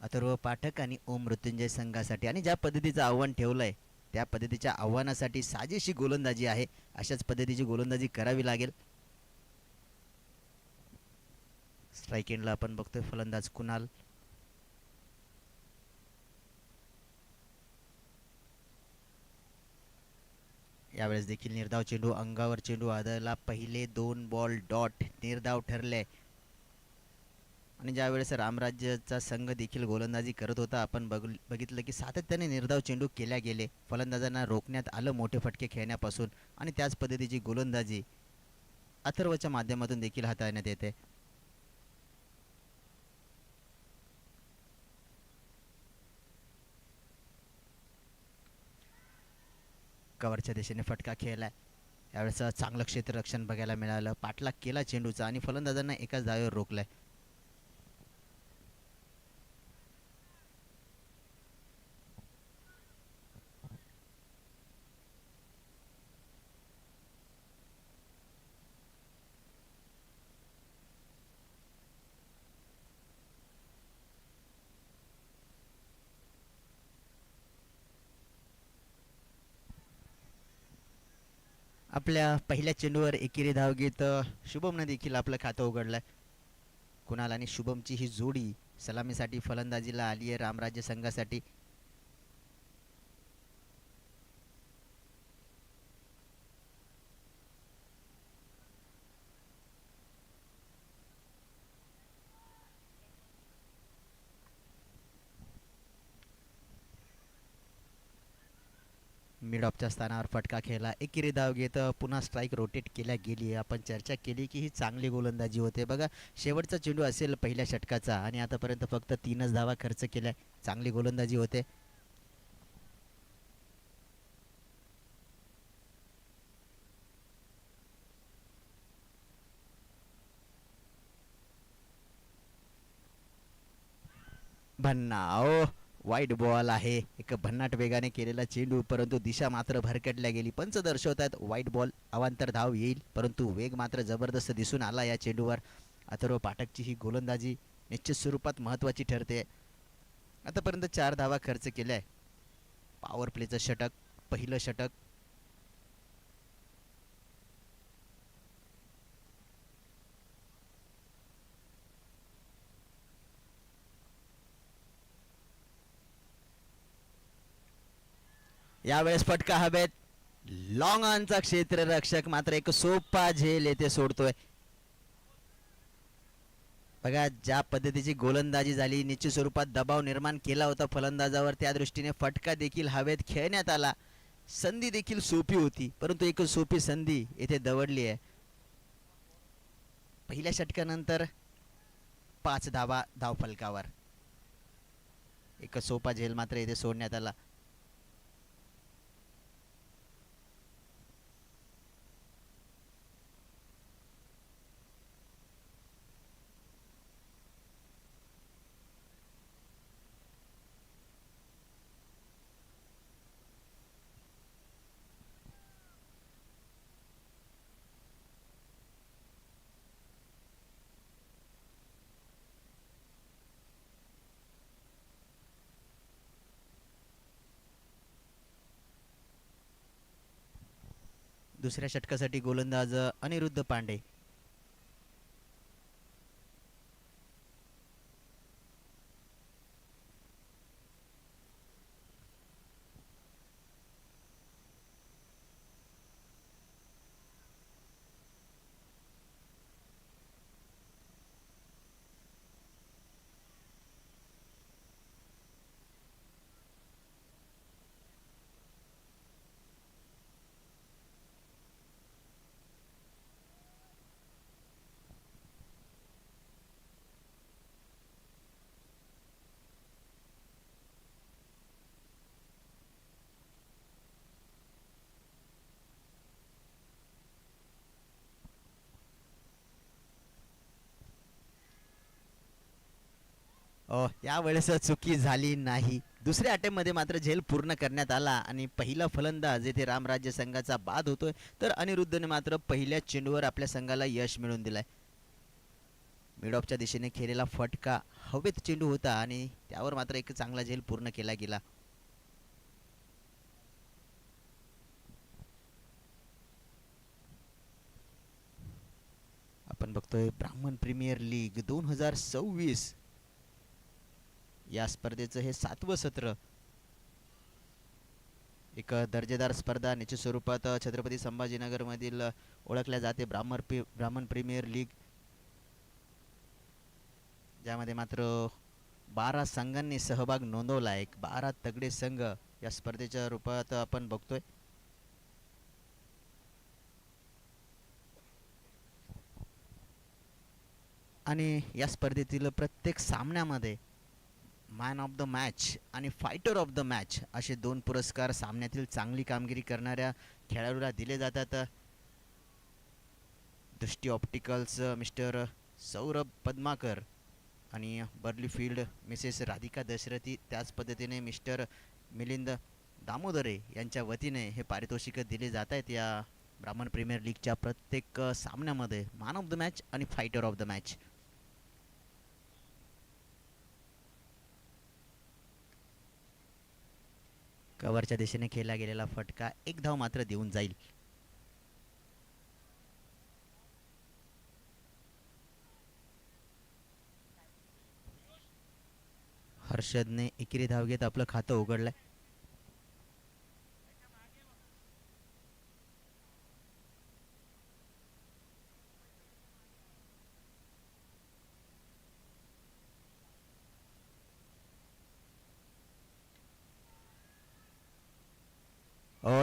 अथर्व पाठक आणि ओम मृत्युंजय संघासाठी. आणि ज्या पद्धतीचं आव्हान ठेवलंय त्या पद्धतीच्या आव्हानासाठी साजेशी गोलंदाजी आहे. अशाच पद्धतीची गोलंदाजी करावी लागेल. स्ट्राईक एंडला आपण बघतोय फलंदाज कुणाल. यावेळेस देखील निर्धाव चेंडू, अंगावर चेंडू आदळला. पहिले 2 बॉल डॉट निर्धाव ठरले. आणि ज्यावेळेस रामराज्याचा संघ देखील गोलंदाजी करत होता आपण बघितलं की सातत्याने निर्धाव चेंडू केल्या गेले. फलंदाजांना रोखण्यात आलं मोठे फटके खेळण्यापासून. आणि त्याच पद्धतीची गोलंदाजी अथर्वच्या माध्यमातून देखील हाताळण्यात येते. कव्हरच्या दिशेने फटका खेळलाय. यावेळेस चांगलं क्षेत्ररक्षण बघायला मिळालं. पाठलाग केला चेंडूचा आणि फलंदाजांना एकाच धावेवर रोखलाय. आपल्या पहिल्या चेंडूवर एकेरी धाव घेत शुभमने देखील आपलं खातं उघडलंय. कुणाल आणि शुभमची ही जोडी सलामीसाठी फलंदाजीला आली आहे रामराज्य संघासाठी. मिड ऑफच्या स्थानावर फटका खेळला. एकेरी धाव घेत पुन्हा स्ट्राईक रोटेट केल्या गेली. आपण चर्चा केली की ही चांगली गोलंदाजी होते. बघा शेवटचा चेंडू असेल पहिल्या षटकाचा आणि आतापर्यंत फक्त 3च धावा खर्च केल्या. चांगली गोलंदाजी होते. भन्ना ओ वाईट बॉल आहे. एक भन्नाट वेगाने केलेला चेंडू परंतु दिशा मात्र भरकटल्या गेली. पंच दर्शवतात वाईट बॉल. अवांतर धाव येईल परंतु वेग मात्र जबरदस्त दिसून आला या चेंडूवर. अथर्व पाठकची ही गोलंदाजी निश्चित स्वरूपात महत्त्वाची ठरते. आतापर्यंत 4 धावा खर्च केल्याय. पॉवर प्लेचं षटक, पहिलं षटक. यावेळेस फटका हवेत. लॉंग ऑनचा क्षेत्ररक्षक मात्र एक सोपा झेल येथे सोडतोय. बघा ज्या पद्धतीची गोलंदाजी झाली, निश्चित स्वरूपात दबाव निर्माण केला होता फलंदाजावर. त्या दृष्टीने फटका देखील हवेत खेळण्यात आला. संधी देखील सोपी होती परंतु एक सोपी संधी येथे दवडली आहे. पहिल्या षटकानंतर 5 धावा धावफलकावर. एक सोपा झेल मात्र येथे सोडण्यात आला. दुसऱ्या षटकासाठी गोलंदाज अनिरुद्ध पांडे. यावेळेस चुकी झाली नाही. दुसऱ्या अटेम्प्ट मध्ये मात्र झेल पूर्ण करण्यात आला आणि पहिला फलंदाज येथे रामराज्य संघाचा बाद होतोय, तर अनिरुद्धने मात्र पहिल्या चेंडूवर आपल्या संघाला यश मिळवून दिलंय. मिड ऑफच्या दिशेने खेळलेला फटका हवेत चेंडू होता आणि त्यावर मात्र एक चांगला झेल पूर्ण केला गेला. आपण बघतोय ब्राह्मण प्रीमियर लीग 2026 या स्पर्धेचं हे 7वं सत्र. एक दर्जेदार स्पर्धा निश्चित स्वरूपात छत्रपती संभाजीनगर मधील ओळखल्या जाते ब्राह्मण प्रीमियर लीग, ज्यामध्ये मात्र 12 संघांनी सहभाग नोंदवला. एक 12 तगडे संघ या स्पर्धेच्या रूपात आपण बघतोय. आणि या स्पर्धेतील प्रत्येक सामन्यामध्ये मॅन ऑफ द मॅच आणि फायटर ऑफ द मॅच असे 2 पुरस्कार सामन्यातील चांगली कामगिरी करणाऱ्या खेळाडूला दिले जातात. दृष्टी ऑप्टिकल्स मिस्टर सौरभ पद्माकर आणि barley field Mrs Radhika Dasharathi, त्याच पद्धतीने मिस्टर मिलिंद दामोदरे यांच्या वतीने हे पारितोषिक दिले जात आहेत. या ब्राह्मण प्रीमियर लीगच्या प्रत्येक सामन्यामध्ये मॅन ऑफ द मॅच आणि फायटर ऑफ द मॅच. कव्हरच्या दिशेने खेळला गेलेला फटका 1 धाव मात्र देऊन जाईल. हर्षदने एकेरी धाव घेत आपलं खातं उघडलंय.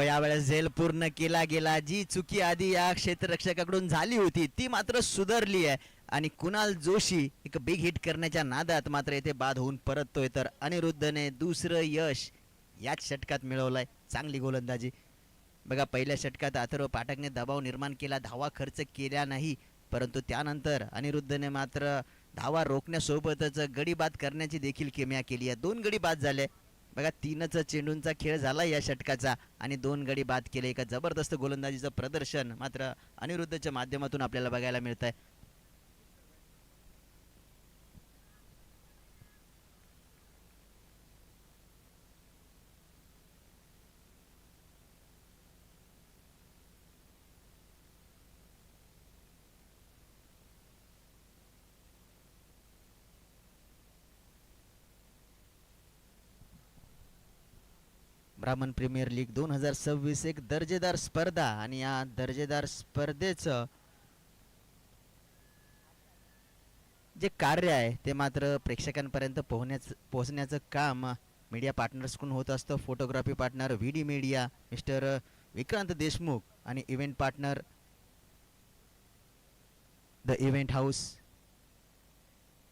यावेळेस झेल पूर्ण केला गेला. जी चुकी आधी या क्षेत्ररक्षकाकडून झाली होती ती मात्र सुधारली आहे आणि कुणाल जोशी एक बिग हिट करण्याच्या नादात मात्र येथे बाद होऊन परततोय, तर अनिरुद्धने दुसरं यश याच षटकात मिळवलंय. चांगली गोलंदाजी बघा. पहिल्या षटकात अथर्व पाठकने दबाव निर्माण केला, धावा खर्च केल्या नाही, परंतु त्यानंतर अनिरुद्धने मात्र धावा रोखण्यासोबतच गडी बाद करण्याची देखील किमया केली आहे. 2 गडी बाद झाले बघा. 3च चेंडूंचा खेळ झाला या षटकाचा आणि 2 गडी बाद केले. एका जबरदस्त गोलंदाजीचं प्रदर्शन मात्र अनिरुद्धच्या माध्यमातून आपल्याला बघायला मिळत आहे. ब्राह्मण प्रीमियर लीग 2026 एक दर्जेदार स्पर्धा आणि या दर्जेदार स्पर्धेचं जे कार्य आहे ते मात्र प्रेक्षकांपर्यंत पोहोचण्याचं काम मीडिया पार्टनर्सकडून होत असतं. Photography partner V media mister Vikrant Deshmukh आणि event partner the event house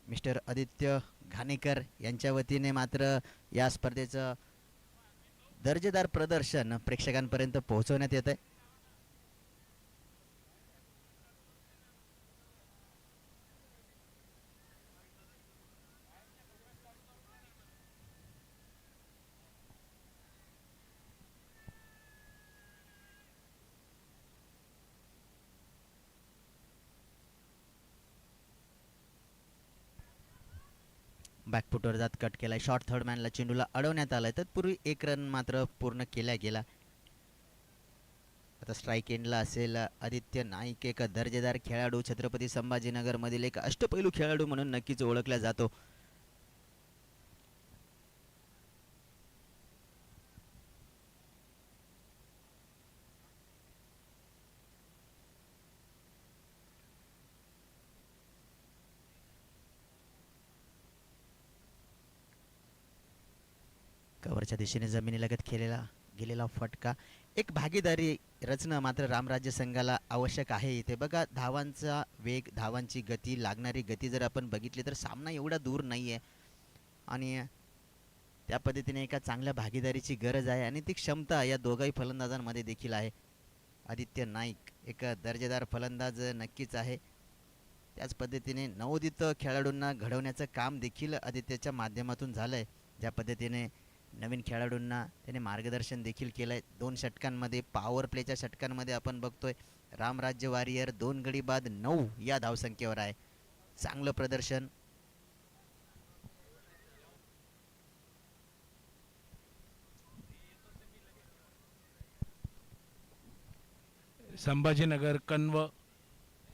mister Aditya Ghanekar यांच्या वतीने मात्र या स्पर्धेचं दर्जेदार प्रदर्शन प्रेक्षकांपर्यंत पोहोचवण्यात येत आहे. बॅकफुटवर जात कट केलाय. शॉर्ट थर्ड मॅनला चेंडूला अडवण्यात आलाय. तत्पूर्वी 1 रन मात्र पूर्ण केला गेला. आता स्ट्राईक एंडला असेल आदित्य नाईक, एक दर्जेदार खेळाडू, छत्रपती संभाजीनगर मधील एक अष्टपैलू खेळाडू म्हणून नक्कीच ओळखला जातो. कव्हरच्या दिशेने जमिनीलगत खेळलेला गेलेला फटका. एक भागीदारी रचना मात्र रामराज्य संघाला आवश्यक आहे. इथे बघा, धावांचा वेग, धावांची गती, लागणारी गती जर आपण बघितली तर सामना एवढा दूर नाही आहे आणि त्या पद्धतीने एका चांगल्या भागीदारीची गरज आहे आणि ती क्षमता या दोघाही फलंदाजांमध्ये देखील आहे. आदित्य नाईक एक दर्जेदार फलंदाज नक्कीच आहे. त्याच पद्धतीने नवोदित खेळाडूंना घडवण्याचं काम देखील आदित्यच्या माध्यमातून झालंय. ज्या पद्धतीने नवीन खेळाडूंना त्याने मार्गदर्शन देखील केलंय. 2 षटकांमध्ये पॉवर प्लेच्या षटकांमध्ये आपण बघतोय रामराज्य वारियर 2 गडी बाद 9 या धावसंख्येवर आहे. चांगलं प्रदर्शन. संभाजीनगर कन्व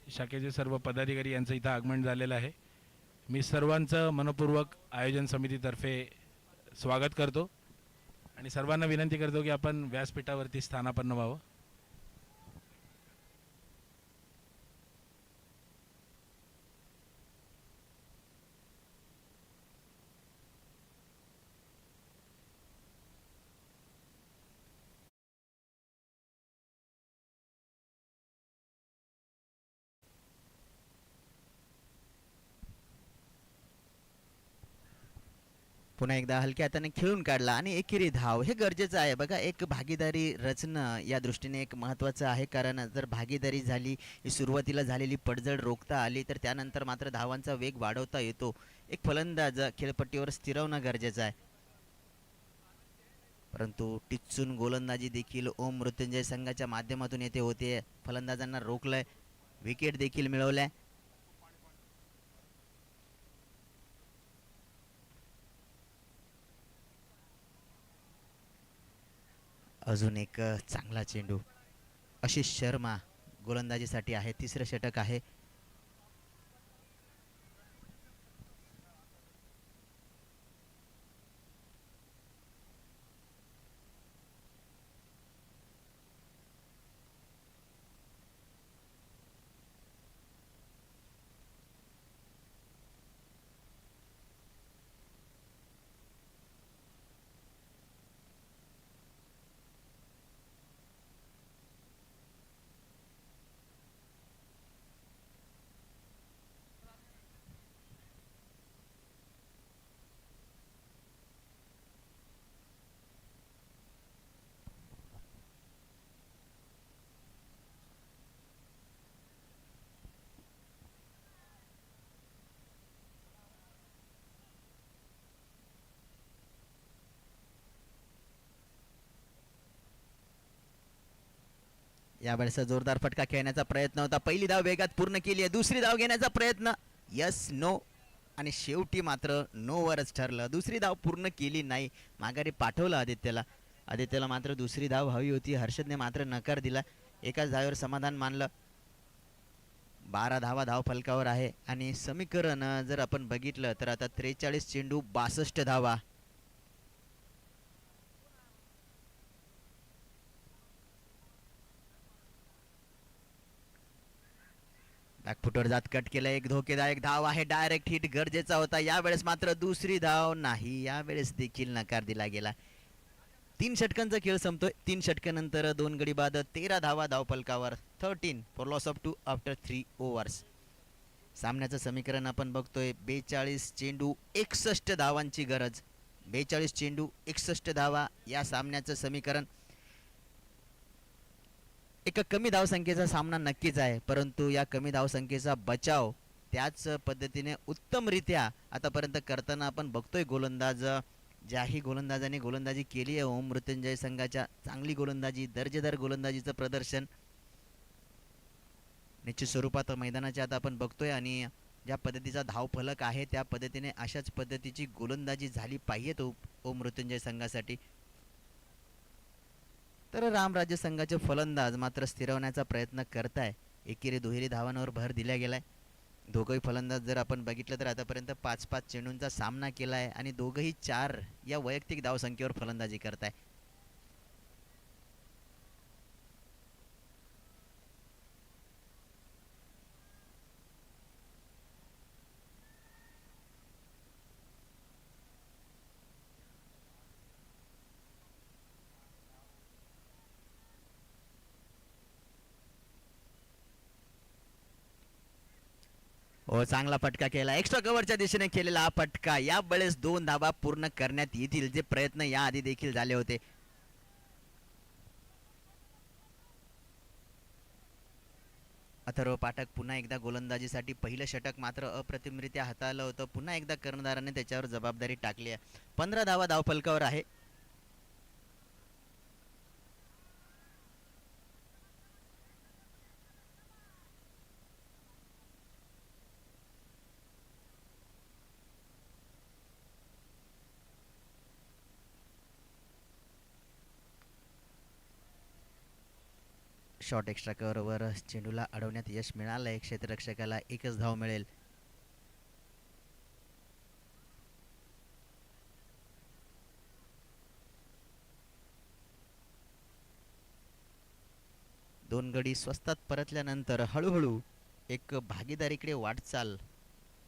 शाखेचे सर्व पदाधिकारी यांचं इथं आगमन झालेलं आहे. मी सर्वांचं मनपूर्वक आयोजन समितीतर्फे स्वागत करतो आणि सर्वांना विनंती करतो की आपण व्यासपीठावरती स्थानापन्न व्हावं. पुन्हा एकदा हलक्या हाताने खेळून काढला आणि एकेरी धाव. हे गरजेचं आहे बघा. एक भागीदारी रचणं या दृष्टीने एक महत्त्वाचं आहे. कारण जर भागीदारी झाली, ही सुरुवातीला झालेली पडझड रोखता आली तर त्यानंतर मात्र धावांचा वेग वाढवता येतो. एक फलंदाज खेळपट्टीवर स्थिरवणं गरजेचं आहे. परंतु टिच्चून गोलंदाजी देखील ओम मृत्युंजय संघाच्या माध्यमातून येथे होते. फलंदाजांना रोखलंय, विकेट देखील मिळवल्या. अजून एक चांगला चेंडू. आशिष शर्मा गोलंदाजीसाठी आहे. 3रं षटक आहे. यावेळेस जोरदार फटका खेळण्याचा प्रयत्न होता. पहिली धाव वेगात पूर्ण केली आहे. दुसरी धाव घेण्याचा प्रयत्न. Yes no. आणि शेवटी मात्र नोवरच ठरलं. दुसरी धाव पूर्ण केली नाही. माघारी पाठवलं आदित्यला मात्र दुसरी धाव हवी होती. हर्षदने मात्र नकार दिला. एकाच धावेवर समाधान मानलं. 12 धावा धाव फलकावर आहे आणि समीकरण जर आपण बघितलं तर आता 43 चेंडू 62 धावा. बॅकफुटवर जात कट केलं. एक धोकेदायक धाव आहे. डायरेक्ट हिट गरजेचा होता. यावेळेस मात्र दुसरी धाव नाही. यावेळेस देखील नकार दिला गेला. 3 षटकांचा खेळ संपतोय. 3 षटकानंतर 2 गडी बाद 13 धावा धाव फलकावर. 13 for loss of 2 after 3 overs. सामन्याचं समीकरण आपण बघतोय. 42 चेंडू 61 धावांची गरज. 42 चेंडू 61 धावा या सामन्याचं समीकरण. एका कमी धावसंख्येचा सामना नक्कीच आहे, परंतु या कमी धावसंख्येचा बचाव त्याच पद्धतीने उत्तमरित्या आतापर्यंत करताना आपण बघतोय. गोलंदाज ज्याही गोलंदाजाने गोलंदाजी केली आहे ओम मृत्युंजय संघाच्या, चांगली गोलंदाजी, दर्जेदार गोलंदाजीचं प्रदर्शन निश्चित स्वरूपात मैदानाच्या आता आपण बघतोय. आणि ज्या पद्धतीचा धावफलक आहे त्या पद्धतीने अशाच पद्धतीची गोलंदाजी झाली पाहिजे ओम मृत्युंजय संघासाठी. तर रामराज्य संघाचे फलंदाज मात्र स्थिरवण्याचा प्रयत्न करताय. एकेरी दुहेरी धावांवर भर दिला गेलाय. दोघंही फलंदाज जर आपण बघितलं तर आतापर्यंत 5-5 चेंडूंचा सामना केला आहे आणि दोघंही 4 या वैयक्तिक धावसंख्येवर फलंदाजी करताय. हो, चांगला फटका केला. एक्स्ट्रा कव्हरच्या दिशेने केलेला हा फटका. या वेळेस 2 धावा पूर्ण करण्यात येतील, जे प्रयत्न या आधी देखील झाले होते. अथर्व पाठक पुन्हा एकदा गोलंदाजीसाठी पहिलं षटक मात्र अप्रतिमरित्या हाताळलं होतं. पुन्हा एकदा कर्णधाराने त्याच्यावर जबाबदारी टाकली आहे. 15 धावा धावफलकावर आहे. शॉर्ट एक्स्ट्रा कव्हरवर चेंडूला अडवण्यात यश मिळालंय. क्षेत्ररक्षकाला एकच धाव मिळेल. दोन गडी स्वस्तात परतल्यानंतर हळूहळू एक भागीदारीकडे वाटचाल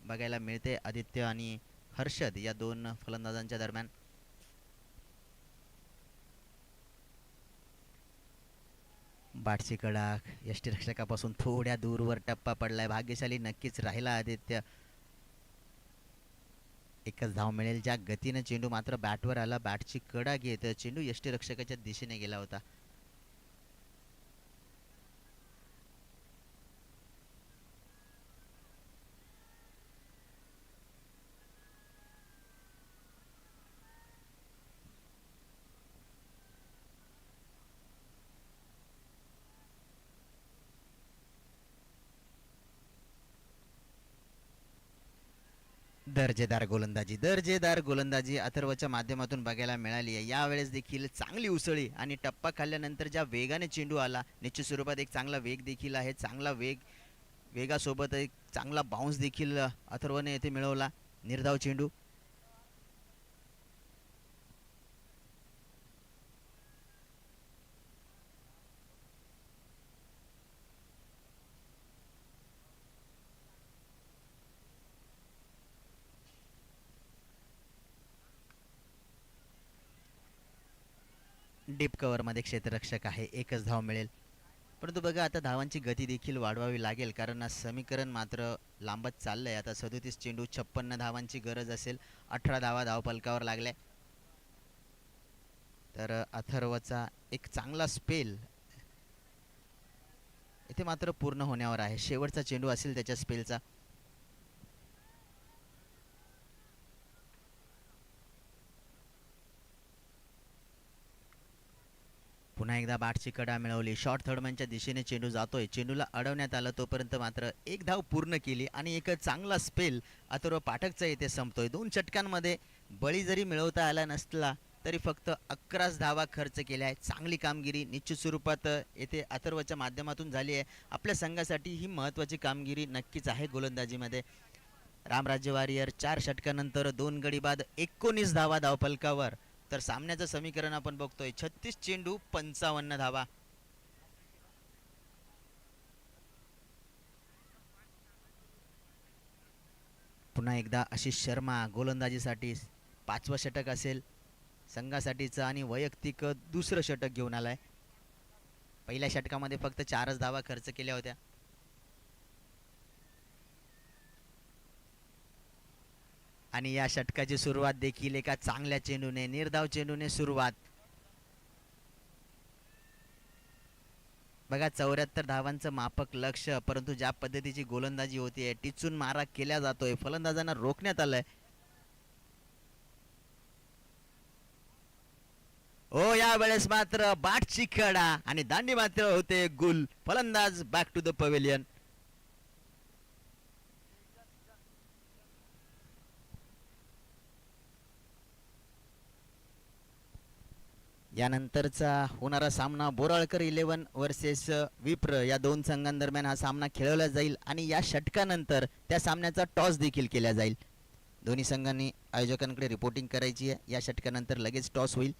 बघायला मिळते आदित्य आणि हर्षद या दोन फलंदाजांच्या दरम्यान. बाटची कडा यष्टीरक्षकापासून थोड्या दूरवर टप्पा पडलाय. भाग्यशाली नक्कीच राहिला आदित्य. एकच धाव मिळेल. ज्या गतीने चेंडू मात्र बॅटवर आला, बॅटची कडा घेत चेंडू यष्टीरक्षकाच्या दिशेने गेला होता. दर्जेदार गोलंदाजी अथर्वच्या माध्यमातून बघायला मिळाली आहे. यावेळेस देखील चांगली उसळी आणि टप्पा खाल्ल्यानंतर ज्या वेगाने चेंडू आला, निश्चित स्वरूपात एक चांगला वेग देखील आहे. चांगला वेगासोबत एक चांगला बाउन्स देखील अथर्वने येथे मिळवला. निर्धाव चेंडू. डीप कव्हरमध्ये क्षेत्ररक्षक आहे. एकच धाव मिळेल. परंतु बघा आता धावांची गती देखील वाढवावी लागेल, कारण समीकरण मात्र लांबत चाललंय. आता 37 चेंडू 56 धावांची गरज असेल. 18 धावा धावफलकावर लागल्या. तर अथर्वचा एक चांगला स्पेल इथे मात्र पूर्ण होण्यावर आहे. शेवटचा चेंडू असेल त्याच्या स्पेलचा. पुन्हा एकदा बॅटची कडा मिळवली. शॉर्ट थर्डमॅनच्या दिशेने चेंडू जातोय. चेंडूला अडवण्यात आलं, तोपर्यंत मात्र एक धाव पूर्ण केली आणि एक चांगला स्पेल अथर्व पाठकचा इथे संपतोय. 2 षटकांमध्ये बळी जरी मिळवता आला नसला तरी फक्त 11 धावा खर्च केल्या आहेत. चांगली कामगिरी निश्चित स्वरूपात येथे अथर्वच्या माध्यमातून झाली आहे. आपल्या संघासाठी ही महत्त्वाची कामगिरी नक्कीच आहे गोलंदाजीमध्ये. रामराज्य वॉरियर 4 षटकानंतर 2 गडी बाद 19 धावा धावफलकावर. तर सामन्याचं समीकरण आपण बघतोय 36 चेंडू 55 धावा. पुन्हा एकदा आशिष शर्मा गोलंदाजीसाठी 5वं षटक असेल संघासाठीचं आणि वैयक्तिक दुसरं षटक घेऊन आलाय. पहिल्या षटकामध्ये फक्त 4च धावा खर्च केल्या होत्या. आणि या षटकाची सुरुवात देखील एका चांगल्या चेंडूने, निर्धाव चेंडूने सुरुवात. बघा 74 धावांचं माफक लक्ष, परंतु ज्या पद्धतीची गोलंदाजी होतीये, टिचून मारा केला जातोय, फलंदाजांना रोखण्यात आलंय. ओ यावेळेस मात्र बाटची कडा आणि दांडी मात्र होते गुल. फलंदाज बॅक टू द पवेलियन. यानंतरचा होणारा सामना बोराळकर 11 वर्सेस विप्र या दोन संघांदरम्यान हा सामना खेळवला जाईल आणि या षटकानंतर त्या सामन्याचा टॉस देखील केला जाईल. दोन्ही संघांनी आयोजकांकडे रिपोर्टिंग करायची आहे. या षटकानंतर लगेच टॉस होईल.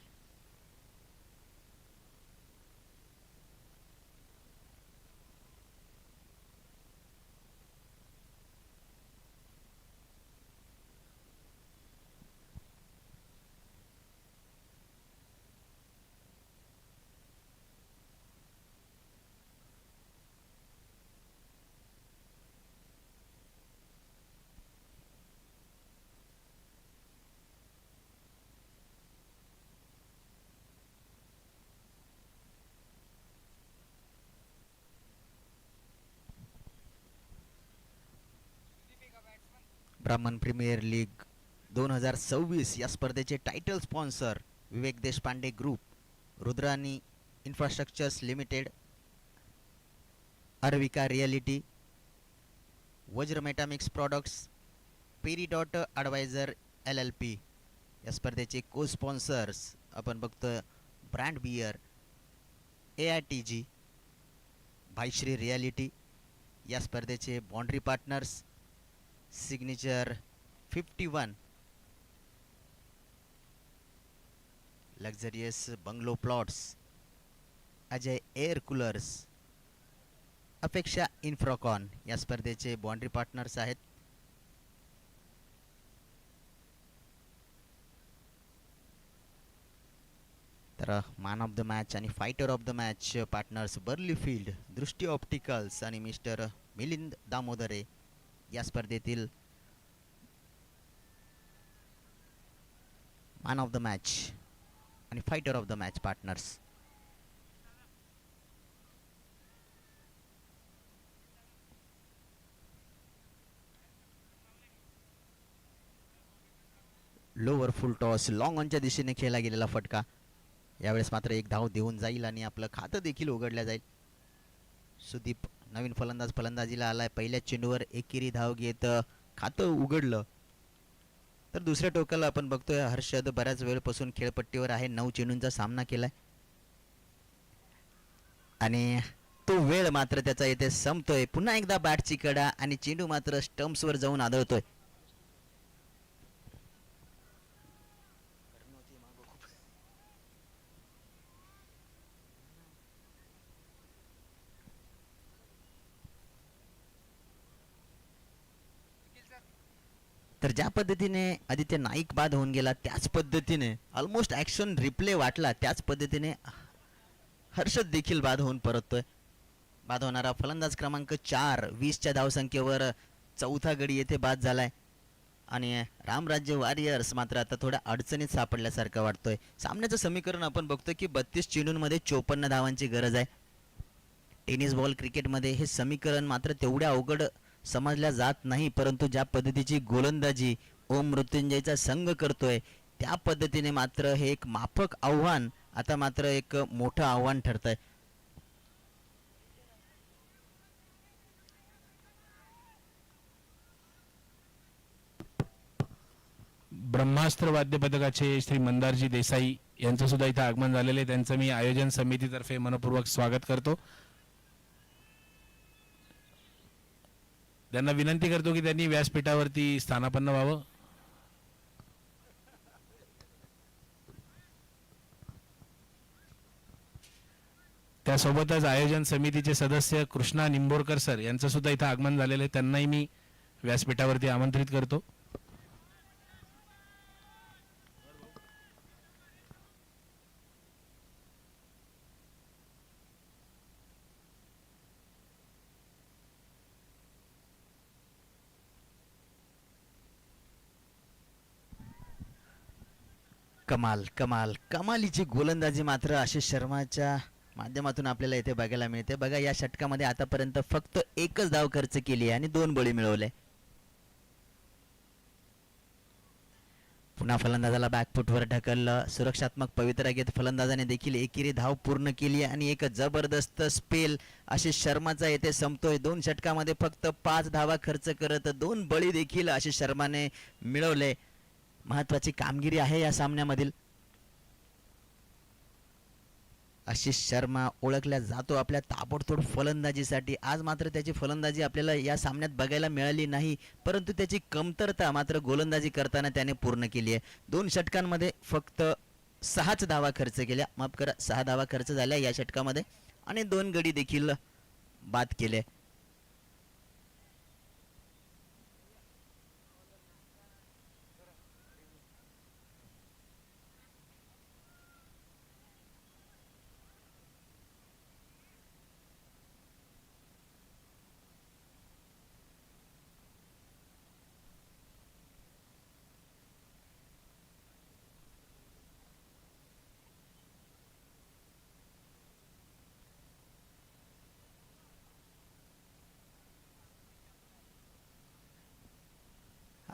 ब्राह्मण प्रीमियर लीग 2026 या स्पर्धेचे title sponsor Vivek Deshpande group, Rudrani infrastructures limited, Arvika reality, Vajra metamix products, peridot adviser LLP. या स्पर्धेचे को स्पॉन्सर्स आपण बघतोय brand beer, AITG, Bhaishri reality. या स्पर्धेचे boundary partners signature 51, luxurious bungalow plots, Ajay air coolers, Apeksha infracon या स्पर्धेचे बाउंड्री पार्टनर्स आहेत. तर मॅन ऑफ द मॅच आणि fighter of the match partners burly field, Drishti opticals आणि मिस्टर मिलिंद दामोदरे. या स्पर्धेतील मॅन ऑफ द मॅच आणि fighter of the match partners. Lower full toss long ऑनच्या दिशेने खेळला गेलेला फटका. यावेळेस मात्र एक धाव देऊन जाईल आणि आपलं खातं देखील उघडलं जाईल. सुदीप नवीन फलंदाज फलंदाजीला आलाय. पहिल्या चेंडूवर एकेरी धाव घेत खातं उघडलं. तर दुसऱ्या टोकाला आपण बघतोय हर्षद बऱ्याच वेळपासून खेळपट्टीवर आहे. 9 चेंडूंचा सामना केलाय आणि तो वेळ मात्र त्याचा इथे संपतोय. पुन्हा एकदा बॅटची कडा आणि चेंडू मात्र स्टंप्सवर जाऊन आदळतोय. तर ज्या पद्धतीने आदित्य नाईक बाद होऊन गेला त्याच पद्धतीने ऑलमोस्ट ॲक्शन रिप्ले वाटला त्याच पद्धतीने हर्षद देखील बाद होऊन परततोय. बाद होणारा फलंदाज क्रमांक 4 20च्या धावसंख्येवर चौथा गडी येथे बाद झालाय आणि रामराज्य वॉरियर्स मात्र आता थोड्या अडचणीत सापडल्यासारखं वाटतोय. सामन्याचं समीकरण आपण बघतोय की 32 चेंडूंमध्ये 54 धावांची गरज आहे. टेनिस बॉल क्रिकेटमध्ये हे समीकरण मात्र तेवढ्या अवघड समजल्या जात नाही, परंतु ज्या पद्धतीची गोलंदाजी ओम मृत्युंजयचा संघ करतोय त्या पद्धतीने मात्र हे एक माफक आव्हान आता मात्र एक मोठं आव्हान ठरतंय. ब्रह्मास्त्र वाद्य पथकाचे श्री मंदारजी देसाई यांचं सुद्धा इथं आगमन झालेलं आहे. त्यांचं मी आयोजन समितीतर्फे मनपूर्वक स्वागत करतो. त्यांना विनंती करतो की त्यांनी व्यासपीठावरती स्थानापन्न व्हावं. त्यासोबतच आयोजन समितीचे सदस्य कृष्णा निंबोरकर सर यांचं सुद्धा इथं आगमन झालेलं आहे. त्यांनाही मी व्यासपीठावरती आमंत्रित करतो. कमाल कमाल कमालीची गोलंदाजी मात्र आशिष शर्माच्या माध्यमातून आपल्याला इथे बघायला मिळते. बघा या षटकामध्ये आतापर्यंत फक्त एकच धाव खर्च केली आहे आणि 2 बळी मिळवले. पुन्हा फलंदाजाला बॅकफुटवर ढकललं. सुरक्षात्मक पवित्रा घेत फलंदाजाने देखील एकेरी धाव पूर्ण केली आणि एक जबरदस्त स्पेल आशिष शर्माचा येथे संपतोय. 2 षटकामध्ये फक्त 5 धावा खर्च करत 2 बळी देखील आशिष शर्माने मिळवले. महत्वाची कामगिरी आहे या सामन्यामधील. आशिष शर्मा ओळखला जातो आपल्या ताबडतोड फलंदाजीसाठी. आज मात्र त्याची फलंदाजी आपल्याला या सामन्यात बघायला मिळाली नाही, परंतु त्याची कमतरता मात्र गोलंदाजी करताना त्याने पूर्ण केली आहे. 2 षटकांमध्ये फक्त 6च धावा खर्च केल्या, माफ करा 6 धावा खर्च झाल्या या षटकामध्ये आणि 2 गडी देखील बाद केले.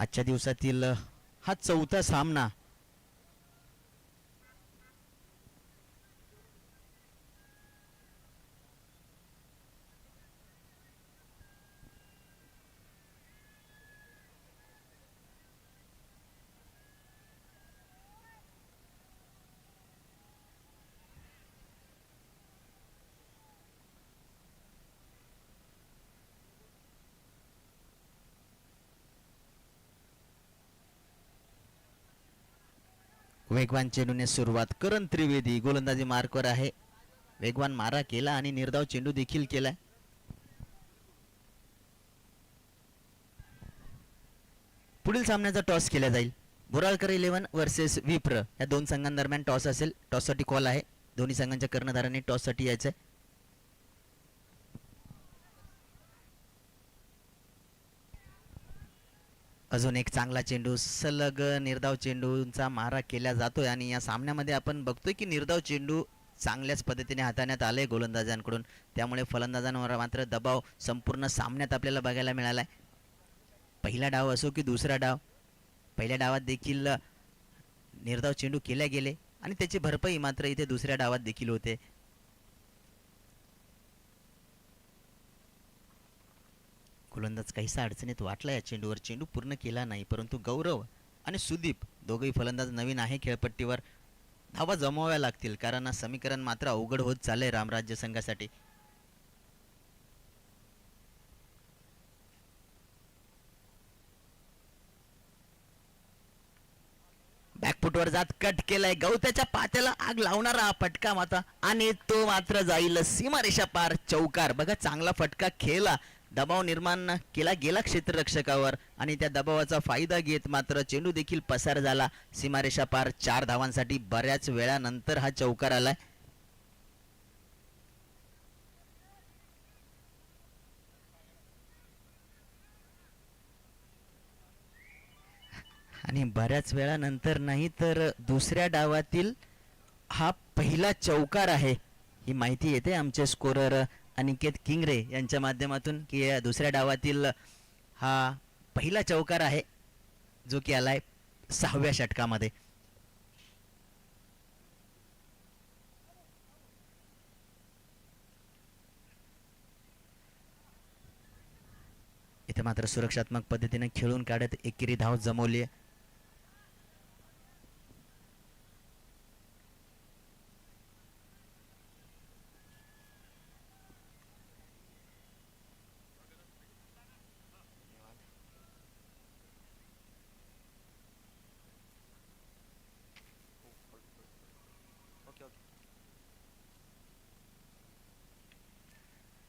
आजच्या दिवसातील हा चौथा सामना वेगवान चेंडूने सुरुवात. करण त्रिवेदी गोलंदाजी मार्कवर आहे. वेगवान मारा केला आणि निर्धाव चेंडू देखील केलाय. पुढील सामन्याचा टॉस केला जाईल. बोराळकर 11 वर्सेस विप्र या दोन संघांदरम्यान टॉस असेल. टॉससाठी कॉल आहे. दोन्ही संघांच्या कर्णधारांनी टॉससाठी यायचंय. अजून एक चांगला चेंडू, सलग निर्धाव चेंडूंचा मारा केला जातोय आणि या सामन्यामध्ये आपण बघतोय की निर्धाव चेंडू चांगल्याच पद्धतीने हाताळण्यात आले गोलंदाजांकडून. त्यामुळे फलंदाजांवर मात्र दबाव संपूर्ण सामन्यात आपल्याला बघायला मिळालाय. पहिला डाव असो की दुसरा डाव, पहिल्या डावात देखील निर्धाव चेंडू केले गेले आणि त्याची भरपाई मात्र इथे दुसऱ्या डावात देखील होते. गोलंदाज काहीसा अडचणीत वाटला या चेंडूवर. चेंडू पूर्ण केला नाही, परंतु गौरव आणि सुदीप दोघेही फलंदाज नवीन आहे खेळपट्टीवर. धावा जमवाव्या लागतील कारण समीकरण मात्र अवघड होत चाललंय रामराज्य संघासाठी. बॅकफुटवर जात कट केलाय. गवत्याच्या पात्याला आग लावणारा हा फटका मात्र आणि तो मात्र जाईल सीमारेषा पार. चौकार. बघा चांगला फटका खेळला, दबाव निर्माण केला गेला क्षेत्ररक्षकावर आणि त्या दबावाचा फायदा घेत मात्र चेंडू देखील पसार झाला सीमारेषा पार. 4 धावांसाठी बऱ्याच वेळानंतर हा चौकार आलाय. आणि बऱ्याच वेळानंतर नाही तर दुसऱ्या डावातील हा पहिला चौकार आहे ही माहिती येते आमचे स्कोरर अनिकेत किंगरे यांच्या माध्यमातून की दुसऱ्या डावातील हा पहिला चौकार आहे जो की आलाय 6व्या षटकामध्ये. इथे मात्र सुरक्षात्मक पद्धतीने खेळून काढत एकेरी धाव जमवली.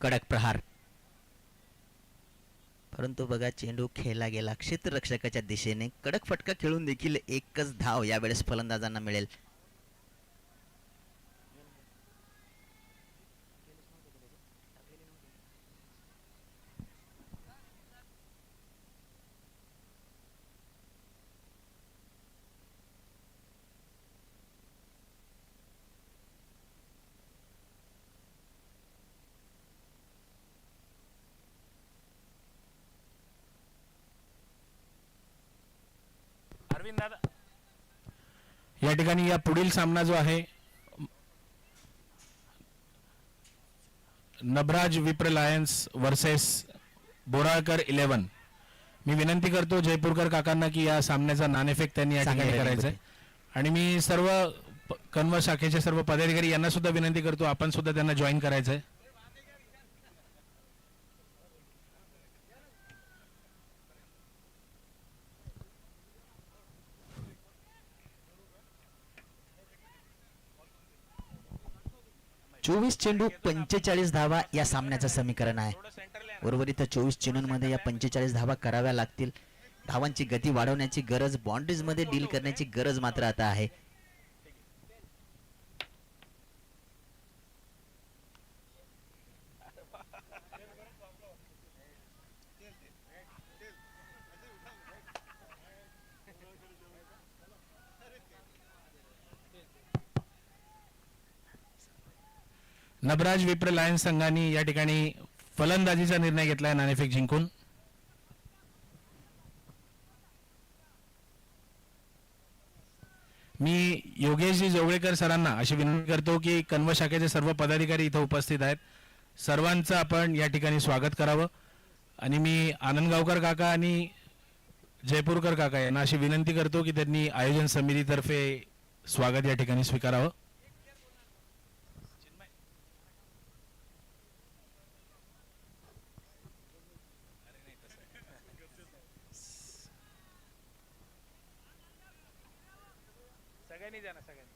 कडक प्रहार, परंतु बघा चेंडू खेळला गेला क्षेत्ररक्षकाच्या दिशेने. कडक फटका खेळून देखील एकच धाव यावेळेस फलंदाजांना मिळेल. अरविंद दादा, या ठिकाणी या पुढील सामना जो आहे नभराज विप्र लायन्स वर्सेस बोराळकर 11. मी विनंती करतो जयपूरकर काकांना की या सामन्याचा नाणेफेक त्यांनी या ठिकाणी करायचा आहे आणि मी सर्व कन्व शाखेचे सर्व पदाधिकारी यांना सुद्धा विनंती करतो आपण सुद्धा त्यांना जॉईन करायचं आहे. चोवीस चेंडू 45 धावा या सामन्याचं समीकरण आहे. उर्वरित 24 चेंडूंमध्ये या 45 धावा कराव्या लागतील. धावांची गती वाढवण्याची गरज, बाउंड्रीज मध्ये डील करण्याची गरज मात्र आता आहे. नभराज विप्र लायन्स संघाने या ठिकाणी फलंदाजीचा निर्णय घेतलाय नाणेफेक जिंकून. योगेशजी जोगळेकर सरांना अशी विनंती करतो की कन्व शाखेचे सर्व पदाधिकारी इथं उपस्थित आहेत, सर्वांचं आपण या ठिकाणी स्वागत करावं. आणि मी आनंदगावकर काका आणि जयपूरकर काका यांना अशी विनंती करतो की त्यांनी आयोजन समितीतर्फे स्वागत या ठिकाणी स्वीकारावं. सगळ्यांनी द्या ना, सगळ्यांनी.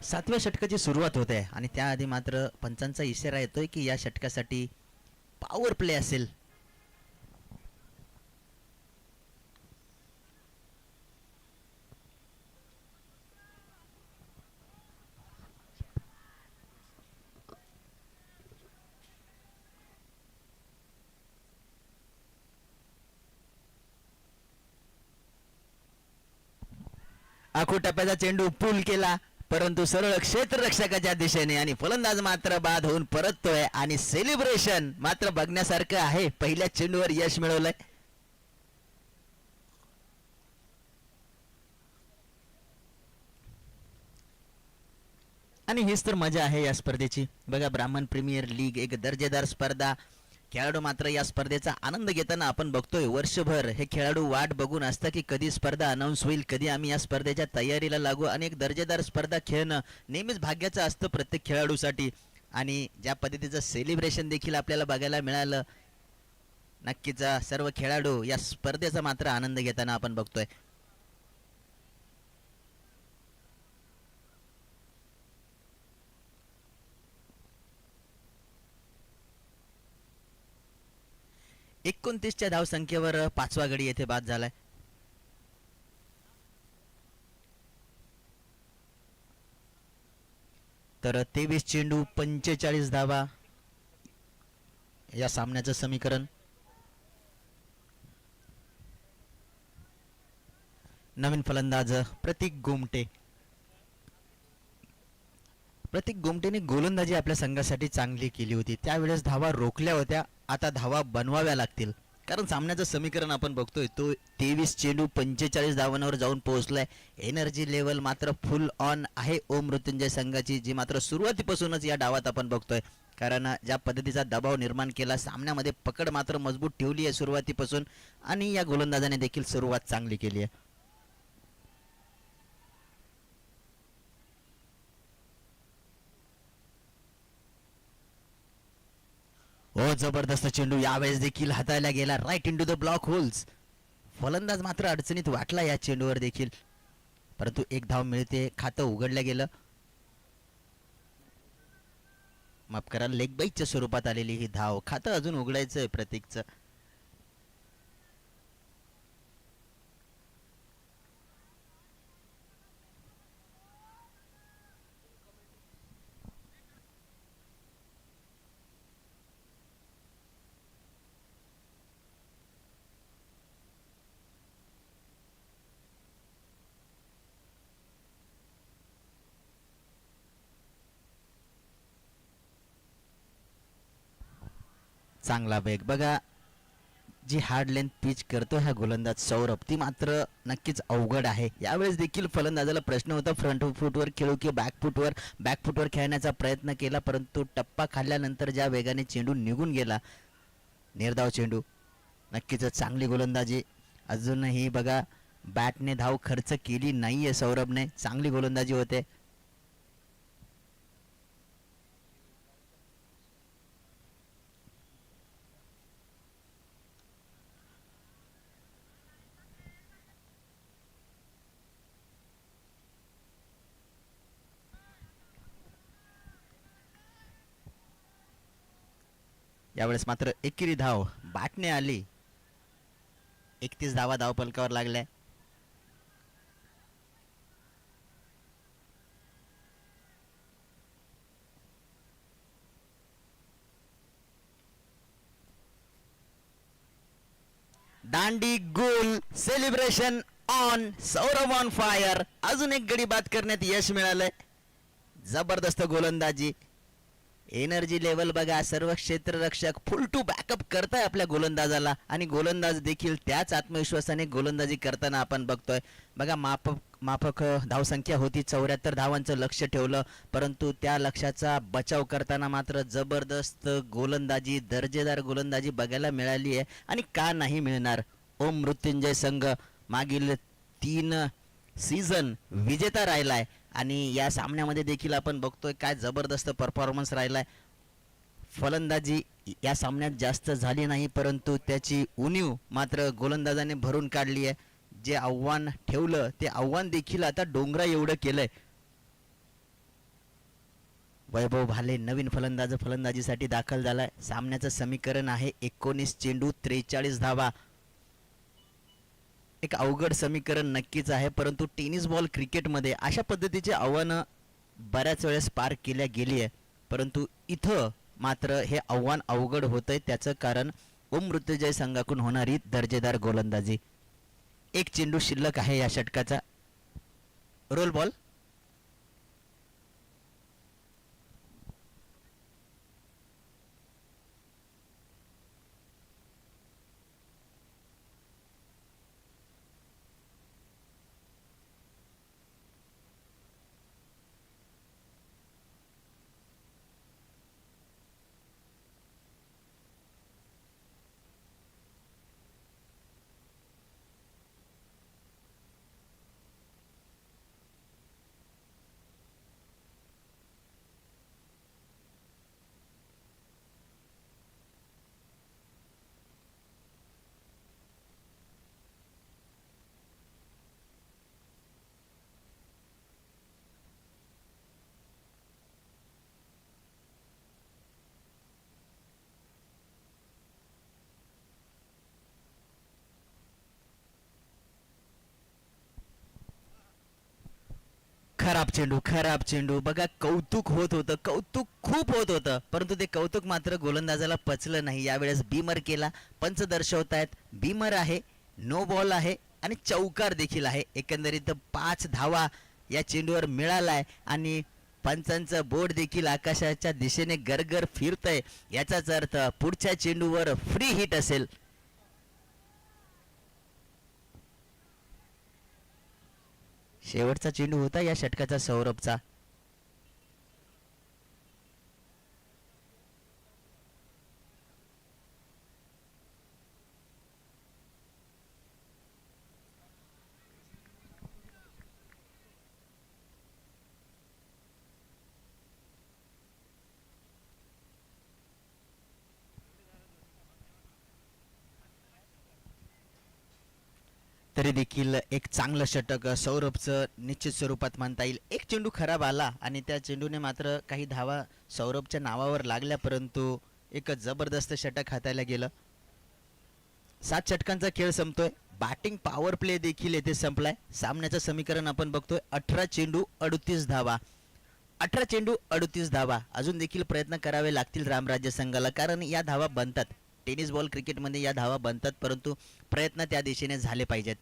सातव्या षटकाची सुरुवात होते आणि त्याआधी मात्र पंचांचा इशारा येतोय की या षटकासाठी पॉवर प्ले असेल. आखो टप्प्याचा चेंडू पूल केला, परंतु सरळ क्षेत्ररक्षकाच्या दिशेने आणि फलंदाज मात्र बाद होऊन परततोय आणि सेलिब्रेशन मात्र बघण्यासारखं आहे. पहिल्या चेंडूवर यश मिळवलंय. आणि हीच तर मजा आहे या स्पर्धेची. बघा, ब्राह्मण प्रीमियर लीग एक दर्जेदार स्पर्धा. खेळाडू मात्र या स्पर्धेचा आनंद घेताना आपण बघतोय. वर्षभर हे खेळाडू वाट बघून असतात की कधी स्पर्धा अनाऊन्स होईल, कधी आम्ही या स्पर्धेच्या तयारीला लागू. आणि एक दर्जेदार स्पर्धा खेळणं नेहमीच भाग्याचं असतं प्रत्येक खेळाडूसाठी. आणि ज्या पद्धतीचं सेलिब्रेशन देखील आपल्याला बघायला मिळालं, नक्कीच सर्व खेळाडू या स्पर्धेचा मात्र आनंद घेताना आपण बघतोय. एकोणतीसच्या धावसंख्येवर पाचवा गडी येथे बाद झालाय. तर 23 चेंडू 45 धावा या सामन्याचं समीकरण. नवीन फलंदाज प्रतीक गोमटे. प्रतीक गोमटेने गोलंदाजी आपल्या संघासाठी चांगली केली होती. त्यावेळेस धावा रोखल्या होत्या, आता धावा बनवाव्या लागतील. कारण सामन्याचं समीकरण आपण बघतोय तो 23 चेंडू 45 धावांवर जाऊन पोहोचलाय. एनर्जी लेवल मात्र फुल ऑन आहे ओम मृत्युंजय संघाची, जी मात्र सुरुवातीपासूनच या डावात आपण बघतोय. कारण ज्या पद्धतीचा दबाव निर्माण केला सामन्यामध्ये, पकड मात्र मजबूत ठेवली आहे सुरुवातीपासून. आणि या गोलंदाजाने देखील सुरुवात चांगली केली आहे. हो, जबरदस्त चेंडू यावेळेस देखील हाताळला गेला, right in to the block holes. फलंदाज मात्र अडचणीत वाटला या चेंडूवर देखील, परंतु एक धाव मिळते, खातं उघडलं गेलं. माफ करा, लेग बाईच्या स्वरूपात आलेली ही धाव. खातं अजून उघडायचंय प्रतीकचं. चांगला वेग बघा, जी हार्ड लेंथ पिच करतो हा गोलंदाज सौरभ, ती मात्र नक्कीच अवघड आहे. यावेळेस देखील फलंदाजाला प्रश्न होता फ्रंट फुटवर खेळू की बॅक फुटवर खेळण्याचा प्रयत्न केला, परंतु टप्पा खाल्ल्यानंतर ज्या वेगाने चेंडू निघून गेला, निर्धाव चेंडू. नक्कीच चांगली गोलंदाजी. अजूनही बघा, बॅटने धाव खर्च केली नाहीये सौरभने, चांगली गोलंदाजी होते. यावेळेस मात्र एकेरी धाव बॅटने आली. 31 धावा धावफलकावर लागल्या. दांडी गोल celebration on, Saurabh on fire. अजून एक गडी बाद करण्यात यश मिळालंय. जबरदस्त गोलंदाजी, एनर्जी लेवल बघा. सर्व क्षेत्ररक्षक फुल टू बॅकअप करताय आपल्या गोलंदाजाला आणि गोलंदाज देखील त्याच आत्मविश्वासाने गोलंदाजी करताना आपण बघतोय. बघा माफक धावसंख्या होती, 74 धावांचं लक्ष ठेवलं, परंतु त्या लक्ष्याचा बचाव करताना मात्र जबरदस्त गोलंदाजी, दर्जेदार गोलंदाजी बघायला मिळाली आहे. आणि का नाही मिळणार. ओम मृत्युंजय संघ मागील 3 सीझन विजेता राहिलाय आणि या सामन्यामध्ये देखील आपण बघतोय काय जबरदस्त परफॉर्मन्स राहिलाय. फलंदाजी या सामन्यात जास्त झाली नाही, परंतु त्याची उणीव मात्र गोलंदाजाने भरून काढली आहे. जे आव्हान ठेवलं ते आव्हान देखील आता डोंगरा एवढं केलंय. वैभव भाले नवीन फलंदाजीसाठी दाखल झालाय. सामन्याचं समीकरण आहे 19 चेंडू 43 धावा. एक अवघड समीकरण नक्कीच आहे, परंतु टेनिस बॉल क्रिकेटमध्ये अशा पद्धतीचे आव्हानं बऱ्याच वेळेस पार केल्या गेली आहे, परंतु इथं मात्र हे आव्हान अवघड होतंय. त्याचं कारण ओम मृत्युंजय संघाकडून होणारी दर्जेदार गोलंदाजी. एक चेंडू शिल्लक आहे या षटकाचा. Role ball. खराब चेंडू बघा. कौतुक होत होतं, कौतुक खूप होत होतं, परंतु ते कौतुक मात्र गोलंदाजाला पचलं नाही. यावेळेस बीमर केला. पंच दर्शवतायत बीमर आहे, नो बॉल आहे आणि चौकार देखील आहे. एकंदरीत 5 धावा या चेंडूवर मिळालाय आणि पंचांचं बोर्ड देखील आकाशाच्या दिशेने गरगर फिरतंय. याचाच अर्थ पुढच्या चेंडूवर फ्री हिट असेल. शेवटचा चेंडू होता या षटकाचा सौरभचा. तरी देखील एक चांगलं षटक सौरभचं निश्चित स्वरूपात म्हणता येईल. एक चेंडू खराब आला आणि त्या चेंडूने मात्र काही धावा सौरभच्या नावावर लागल्या, परंतु एक जबरदस्त षटक हातायला गेलं. 7 षटकांचा खेळ संपतोय. बॅटिंग पॉवर प्ले देखील येथे संपलाय. सामन्याचं समीकरण आपण बघतोय 18 चेंडू 38 धावा. 18 चेंडू 38 धावा. अजून देखील प्रयत्न करावे लागतील रामराज्य संघाला, कारण या धावा बनतात. टेनिस बॉल क्रिकेटमध्ये या धावा बनतात, परंतु प्रयत्न त्या दिशेने झाले पाहिजेत.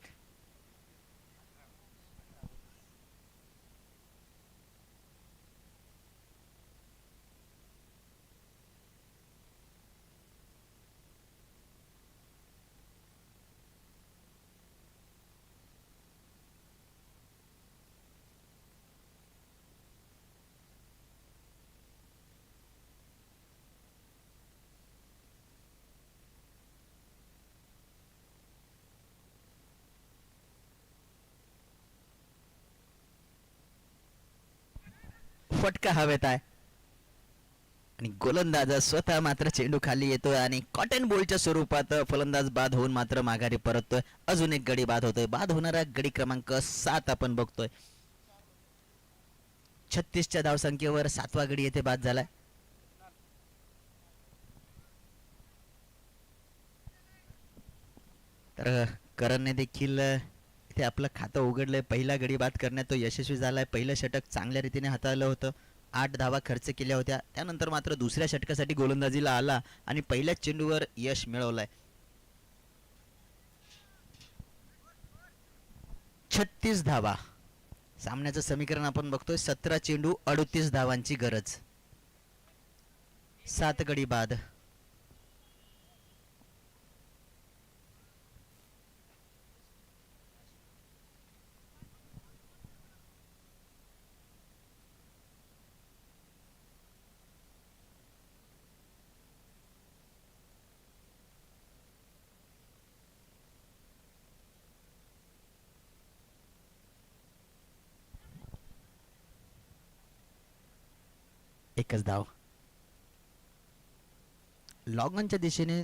फटका हवेत आहे आणि गोलंदाज स्वतः मात्र चेंडू खाली येतोय आणि कॉटन बॉलच्या स्वरूपात फलंदाज बाद होऊन मात्र माघारी परततोय. अजून एक गडी बाद होतोय. बाद होणारा गडी क्रमांक 7 आपण बघतोय. 36च्या धावसंख्येवर 7वा गडी येथे बाद झालाय. तर करणने देखील इथे आपलं खातं उघडलंय. पहिला गडी बाद करण्यात तो यशस्वी झालाय. पहिलं षटक चांगल्या रीतीने हाताळलं होतं. 8 धावा खर्च केल्या होत्या. त्यानंतर मात्र दुसऱ्या षटकासाठी गोलंदाजीला आला आणि पहिल्याच चेंडूवर यश मिळवलंय. 36 धावा. सामन्याचं समीकरण आपण बघतोय 17 चेंडू 38 धावांची गरज. 7 गडी बाद. एकच धाव. लॉगॉनच्या दिशेने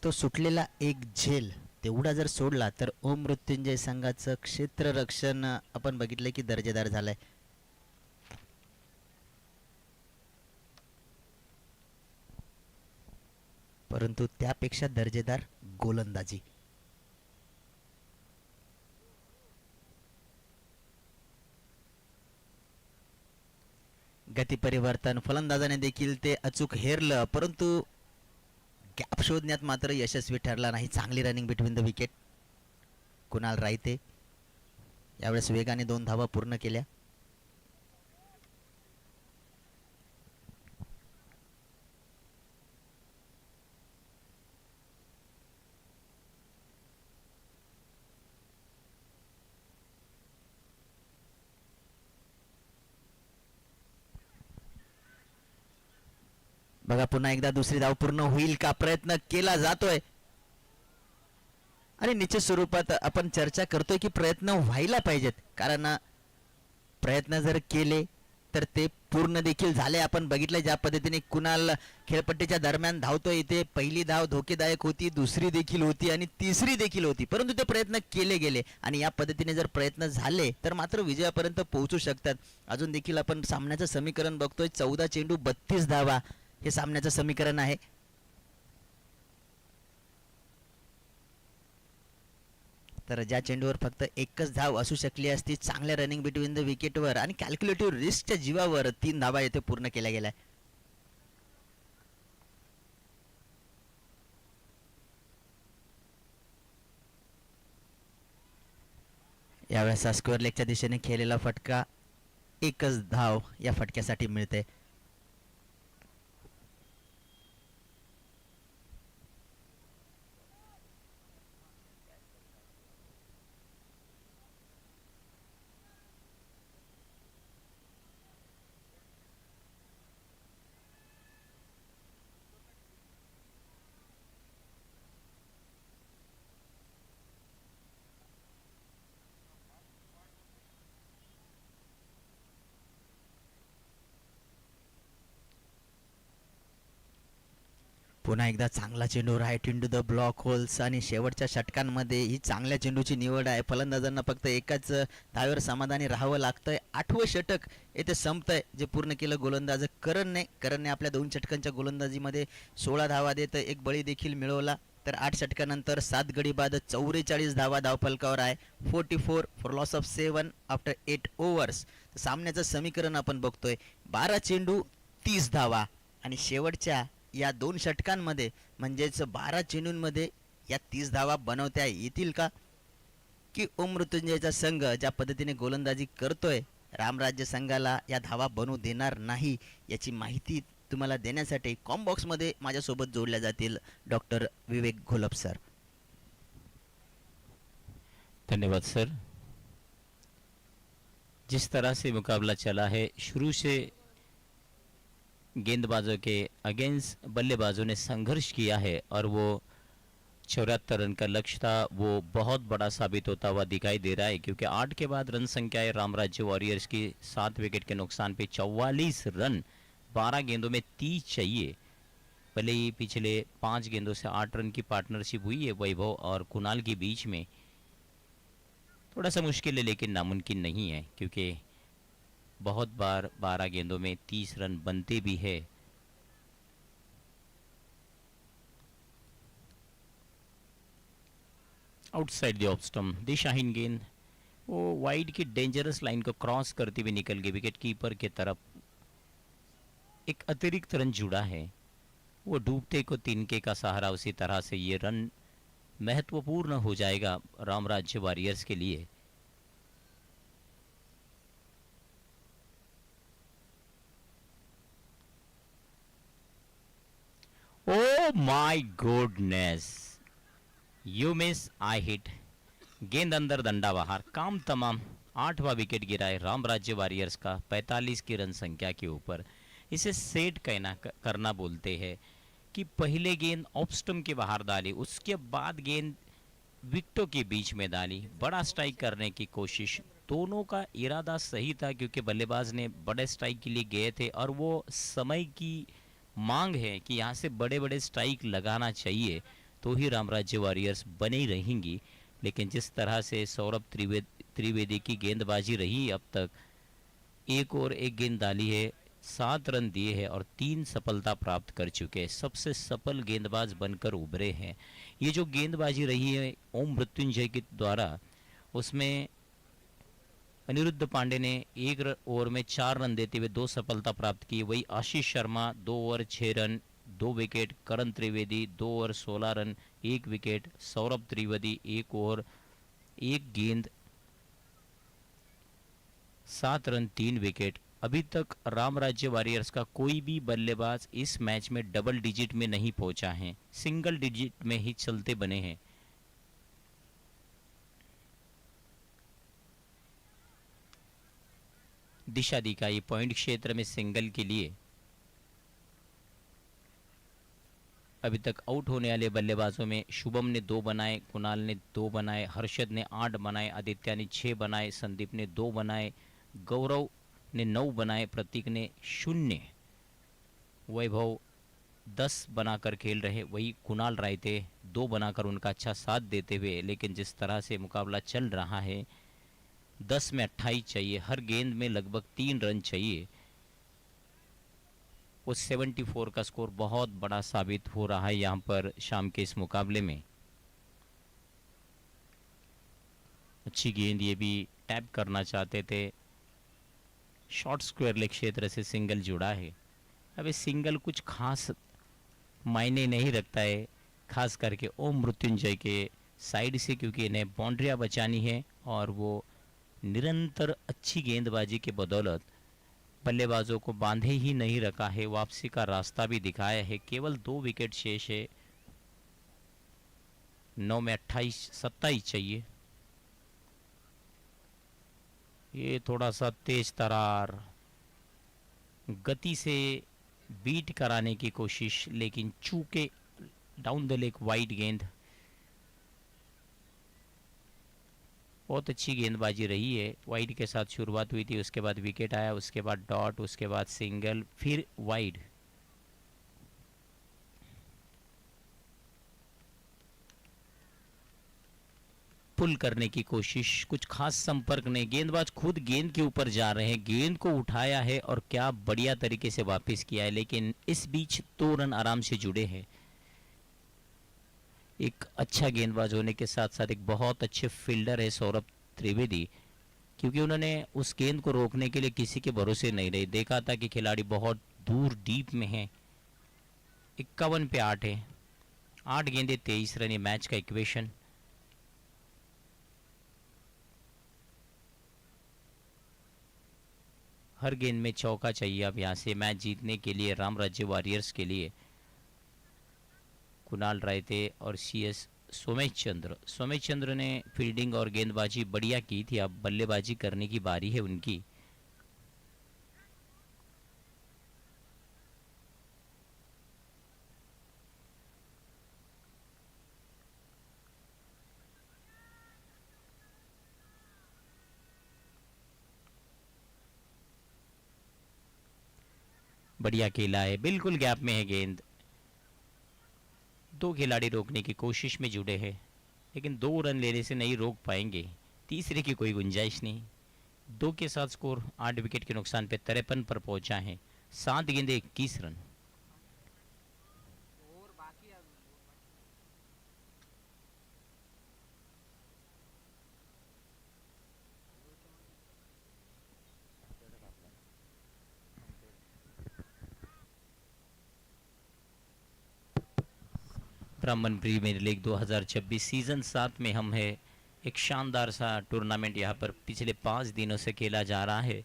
तो सुटलेला एक झेल तेवढा जर सोडला तर ओम मृत्युंजय संघाचं क्षेत्ररक्षण आपण बघितलं की दर्जेदार झालंय. परंतु त्यापेक्षा दर्जेदार गोलंदाजी. गती परिवर्तन फलंदाजाने देखील ते अचूक हेरलं, परंतु गॅप शोधण्यात मात्र यशस्वी ठरला नाही. चांगली running between the wicket. Kunal रायते यावेळेस वेगाने 2 धावा पूर्ण केल्या. बघा पुन्हा एकदा दुसरी धाव पूर्ण होईल का, प्रयत्न केला जातोय. आणि निश्चित स्वरूपात आपण चर्चा करतोय की प्रयत्न व्हायला पाहिजेत, कारण प्रयत्न जर केले तर ते पूर्ण देखील झाले. आपण बघितलं ज्या पद्धतीने कुणाल खेळपट्टीच्या दरम्यान धावतोय. इथे पहिली धाव धोकेदायक होती, दुसरी देखील होती आणि तिसरी देखील होती, परंतु ते प्रयत्न केले गेले आणि या पद्धतीने जर प्रयत्न झाले तर मात्र विजयापर्यंत पोहोचू शकतात. अजून देखील आपण सामन्याचं समीकरण बघतोय 14 चेंडू 32 धावा हे सामन्याचं समीकरण आहे. तर ज्या चेंडूवर फक्त एकच धाव असू शकली असती, चांगल्या रनिंग बिटवीन द विकेटवर आणि कॅल्क्युलेटिव्ह रिस्कच्या जीवावर 3 धावा येथे पूर्ण केल्या गेल्या. यावेळेस स्क्वेअर लेगच्या दिशेने खेळलेला फटका, एकच धाव या फटक्यासाठी मिळते. पुन्हा एकदा चांगला चेंडू right into the block holes आणि शेवटच्या षटकांमध्ये ही चांगल्या चेंडूची निवड आहे. फलंदाजांना फक्त एकाच धावेवर समाधानी राहावं लागतंय. 8वं षटक येथे संपतंय जे पूर्ण केलं गोलंदाज करणने आपल्या 2 षटकांच्या गोलंदाजीमध्ये 16 धावा देत एक बळी देखील मिळवला. तर 8 षटकानंतर 7 गडी बाद 44 धावा धावफलकावर आहे. 44 for loss of 7 after 8 overs. सामन्याचं समीकरण आपण बघतोय 12 चेंडू 30 धावा आणि शेवटच्या या 2 षटकांमध्ये म्हणजेच 12 चेंडूंमध्ये या 30 धावा बनवता येतील का, की ओम मृत्युंजयचा संघ ज्या पद्धतीने गोलंदाजी करतोय रामराज्य संघाला या धावा बनवू देणार नाही, याची माहिती तुम्हाला देण्यासाठी कॉमबॉक्समध्ये माझ्यासोबत जोडल्या जातील डॉक्टर विवेक घोलप सर. धन्यवाद सर. जिस तरह से मुकाबला चला है, शुरू से गेंदबाजों के अगेंस्ट बल्लेबाजों ने संघर्ष किया है और वो 74 रन का लक्ष्य था वो बहुत बड़ा साबित होता हुआ दिखाई दे रहा है, क्योंकि 8 के बाद रन संख्या है रामराज्य वॉरियर्स की 7 विकेट के नुकसान पे 44 रन 12 गेंदों में 30 चाहिए. भले ही पिछले 5 गेंदों से 8 रन की पार्टनरशिप हुई है वैभव और कुणाल के बीच में. थोड़ा सा मुश्किल है लेकिन नामुमकिन नहीं है, क्योंकि बहुत बार 12 गेंदों में 30 रन बनते भी है. आउटसाइड द ऑफ स्टंप दिशाहीन गेंद वो वाइड की डेंजरस लाइन को क्रॉस करते हुए निकल गई विकेट कीपर के तरफ. एक अतिरिक्त रन जुड़ा है, वो डूबते को तिनके का सहारा. उसी तरह से ये रन महत्वपूर्ण हो जाएगा रामराज्य वॉरियर्स के लिए. Oh my goodness, you miss, I hit. गेंद अंदर, डंडा बाहर, काम तमाम। 8वां विकेट गिरा है राम राज्य वॉरियर्स का 45 की रन संख्या के ऊपर। इसे सेट करना बोलते हैं कि पहले गेंद ऑफ स्टंप के बाहर डाली, उसके बाद गेंद विकेटों के बीच में डाली, बड़ा स्ट्राइक करने की कोशिश। दोनों का इरादा सही था क्योंकि बल्लेबाज ने बड़े स्ट्राइक के लिए गए थे और वो समय की मांग है कि यहाँ से बड़े बड़े स्ट्राइक लगाना चाहिए तो ही रामराज्य वॉरियर्स बनी रहेंगी। लेकिन जिस तरह से सौरभ त्रिवेदी की गेंदबाजी रही अब तक, एक और एक गेंद डाली है, 7 रन दिए हैं और 3 सफलता प्राप्त कर चुके हैं। सबसे सफल गेंदबाज बनकर उभरे हैं। ये जो गेंदबाजी रही है ओम मृत्युंजय के द्वारा, उसमें अनिरुद्ध पांडे ने 1 ओवर में 4 रन देते हुए 2 सफलता प्राप्त की। वही Ashish Sharma 2 over 6 run 2 wicket, Karan Trivedi 2 over 16 run 1 wicket, Saurabh Trivedi 1 over 1 गेंद 7 रन 3 विकेट। अभी तक राम राज्य वॉरियर्स का कोई भी बल्लेबाज इस मैच में डबल डिजिट में नहीं पहुंचा है, सिंगल डिजिट में ही चलते बने हैं। दिशा दिखाई पॉइंट क्षेत्र में सिंगल के लिए। अभी तक आउट होने वाले बल्लेबाजों में शुभम ने 2 बनाए, कुणाल ने 2 बनाए, हर्षद ने 8 बनाए, आदित्य ने 6 बनाए, संदीप ने 2 बनाए, गौरव ने 9 बनाए, प्रतीक ने 0, वैभव 10 बनाकर खेल रहे। वही कुणाल राय थे 2 बनाकर उनका अच्छा साथ देते हुए। लेकिन जिस तरह से मुकाबला चल रहा है, 10 में 28 चाहिए, हर गेंद में लगभग 3 रन चाहिए। उस 74 का स्कोर बहुत बड़ा साबित हो रहा है यहाँ पर शाम के इस मुकाबले में। अच्छी गेंद, ये भी टैप करना चाहते थे, शॉर्ट स्क्वायर लेग क्षेत्र से सिंगल जुड़ा है। अब इस सिंगल कुछ खास मायने नहीं रखता है, खास करके ओम मृत्युंजय के साइड से, क्योंकि इन्हें बाउंड्रियां बचानी है और वो निरंतर अच्छी गेंदबाजी के बदौलत बल्लेबाजों को बांधे ही नहीं रखा है, वापसी का रास्ता भी दिखाया है। केवल 2 विकेट शेष है, 9 में 27 चाहिए। ये थोड़ा सा तेज तरार गति से बीट कराने की कोशिश, लेकिन चूके डाउन द लेग वाइड गेंद। बहुत अच्छी गेंदबाजी रही है। वाइड के साथ शुरुआत हुई थी, उसके बाद विकेट आया, उसके बाद डॉट, उसके बाद सिंगल, फिर वाइड। पुल करने की कोशिश, कुछ खास संपर्क नहीं, गेंदबाज खुद गेंद के ऊपर जा रहे हैं, गेंद को उठाया है और क्या बढ़िया तरीके से वापस किया है। लेकिन इस बीच 2 रन आराम से जुड़े हैं। एक अच्छा गेंदबाज होने के साथ साथ एक बहुत अच्छे फील्डर है सौरभ त्रिवेदी, क्योंकि उन्होंने उस गेंद को रोकने के लिए किसी के भरोसे नहीं रहे। देखा था कि खिलाड़ी बहुत दूर डीप में है। 51 पे 8 है, 8 गेंदे 23 रन, ये मैच का इक्वेशन। हर गेंद में चौका चाहिए अब यहाँ से मैच जीतने के लिए राम राज्य वॉरियर्स के लिए। कुणाल राय थे और CS सोमेश चंद्र ने फील्डिंग और गेंदबाजी बढ़िया की थी। अब बल्लेबाजी करने की बारी है उनकी। बढ़िया खेला है, बिल्कुल गैप में है गेंद। 2 खिलाड़ी रोकने की कोशिश में जुड़े हैं, लेकिन 2 रन लेने से नहीं रोक पाएंगे, तीसरे की कोई गुंजाइश नहीं। 2 के साथ स्कोर 8 विकेट के नुकसान पे 53 पर पहुंचा है। 7 गेंदे 21 रन। ब्राह्मण प्रीमियर लीग 2026 सीजन 7 में हम है। एक शानदार सा टूर्नामेंट यहाँ पर पिछले 5 दिनों से खेला जा रहा है,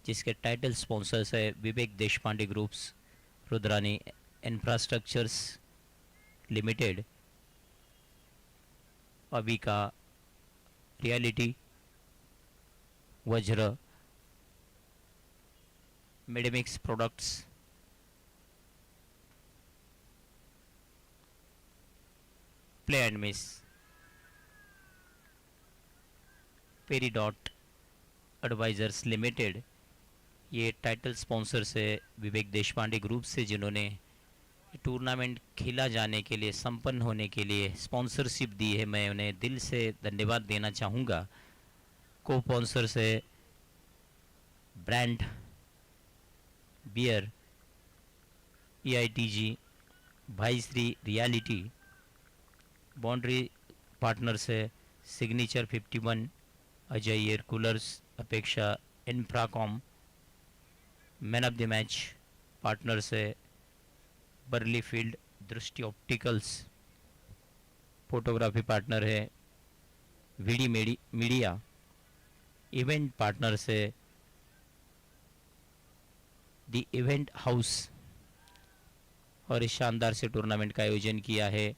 जिसके टाइटल स्पॉन्सर्स है Vivek Deshpande groups, Rudrani infrastructures, limited, Avika reality, Vajra, medimix products, play and miss, peridot advisers limited, ये टाइटल स्पॉन्सर्स है विवेक देशपांडे ग्रुप से, जिन्होंने टूर्नामेंट खेला जाने के लिए, संपन्न होने के लिए स्पॉन्सरशिप दी है। मैं उन्हें दिल से धन्यवाद देना चाहूँगा। को स्पॉन्सर्स है brand beer, EITG, Bhaishri reality, boundary partners है signature 51, Ajay air coolers, Apeksha infracom, man of the match partners है burly field Drishti opticals, photography partner है वीडी मीडिया, इवेंट पार्टनर्स है द इवेंट हाउस, और इस शानदार से टूर्नामेंट का आयोजन किया है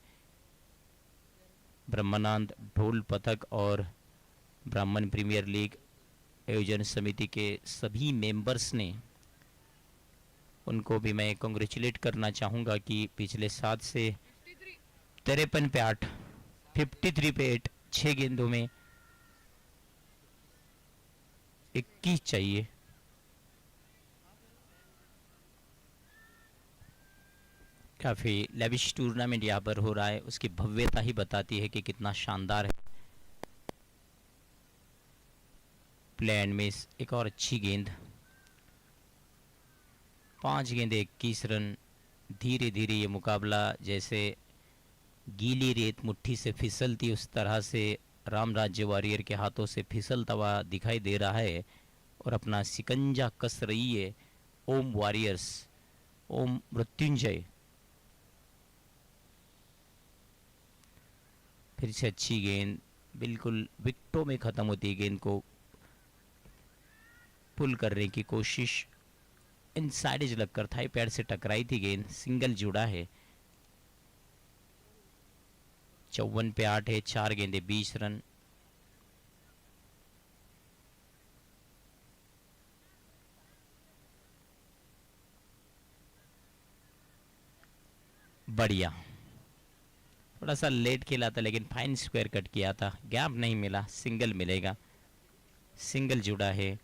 ब्रह्मानंद ढोल पथक और ब्राह्मण प्रीमियर लीग आयोजन समिति के सभी मेंबर्स ने। उनको भी मैं कॉन्ग्रेचुलेट करना चाहूँगा कि पिछले 7 से 53 पे 8, 53 पे 8, 6 गेंदों में 21 चाहिए। काफ़ी लेविश टूर्नामेंट यहाँ पर हो रहा है, उसकी भव्यता ही बताती है कि कितना शानदार है। प्ले एंड मिस, एक और अच्छी गेंद, 5 गेंदे 21 रन। धीरे धीरे ये मुकाबला जैसे गीली रेत मुट्ठी से फिसलती, उस तरह से राम राज्य वॉरियर के हाथों से फिसलता हुआ दिखाई दे रहा है और अपना सिकंजा कस रही है ओम वॉरियर्स, ओम मृत्युंजय। फिर से अच्छी गेंद, बिल्कुल विकेटों में ख़त्म होती है गेंद को पुल करने की कोशिश, इन साइड लगकर थाई पैड से टकराई थी गेंद, सिंगल जुड़ा है। 54 पे 8 है, 4 गेंदे 20 रन। बढ़िया, थोड़ा सा लेट खेला था लेकिन फाइन स्क्वायर कट किया था, गैप नहीं मिला, सिंगल मिलेगा। सिंगल जुड़ा है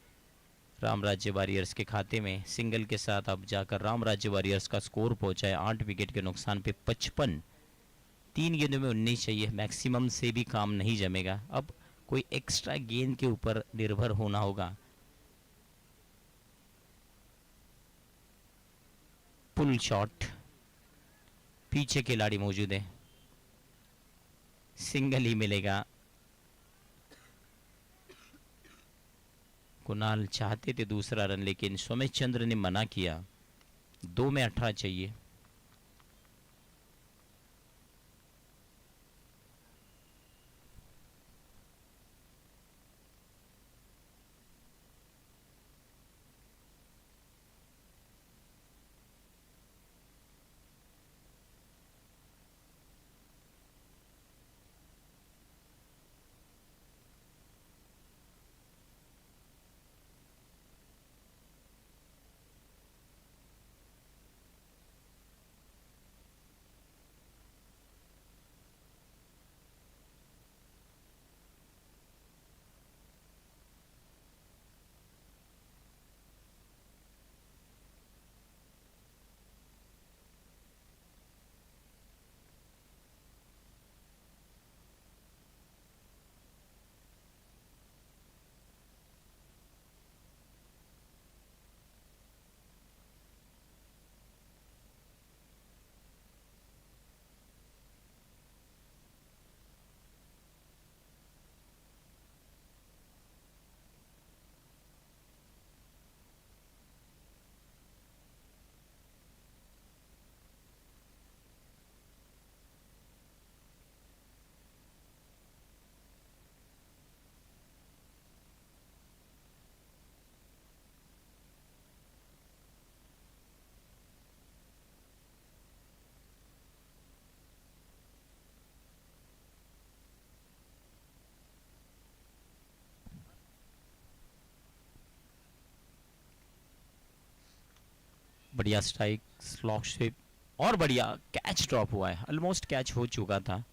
राम राज्य वॉरियर्स के खाते में। सिंगल के साथ अब जाकर राम राज्य वॉरियर्स का स्कोर पहुंचा है 8 विकेट के नुकसान पे 55। 3 गेंदों में 19 चाहिए, मैक्सिमम से भी काम नहीं जमेगा। अब कोई एक्स्ट्रा गेंद के ऊपर निर्भर होना होगा। पुल शॉट, पीछे खिलाड़ी मौजूद है, सिंगल ही मिलेगा। कुणाल चाहते थे दूसरा रन लेकिन सोमेश चंद्र ने मना किया। 2 में 18 चाहिए। बढ़िया स्ट्राइक, स्लॉक स्वीप और बढ़िया कैच ड्रॉप हुआ है, ऑलमोस्ट कैच हो चुका था।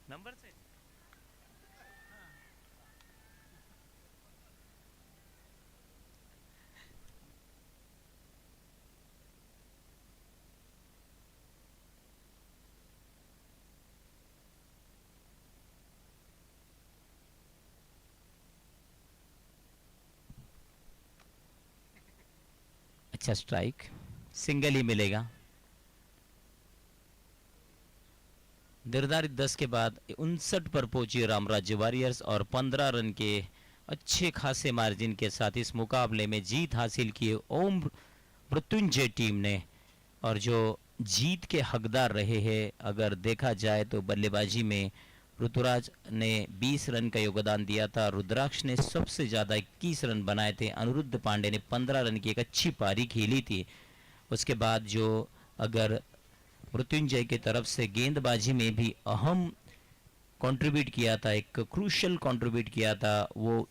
नंबर से अच्छा स्ट्राइक, सिंगल ही मिलेगा। निर्धारित 10 के बाद 59 पर पहुंची रामराज्य वॉरियर्स और 15 रन के अच्छे खासे मार्जिन के साथ इस मुकाबले में जीत हासिल की ओम मृत्युंजय टीम ने। और जो जीत के हकदार रहे हैं अगर देखा जाए तो बल्लेबाजी में ऋतुराज ने 20 रन का योगदान दिया था, रुद्राक्ष ने सबसे ज़्यादा 21 रन बनाए थे, अनिरुद्ध पांडे ने 15 रन की एक अच्छी पारी खेली थी। उसके बाद जो अगर मृत्युंजय की तरफ से गेंदबाजी में भी अहम कंट्रीब्यूट किया था, एक क्रूशल कंट्रीब्यूट किया था, वो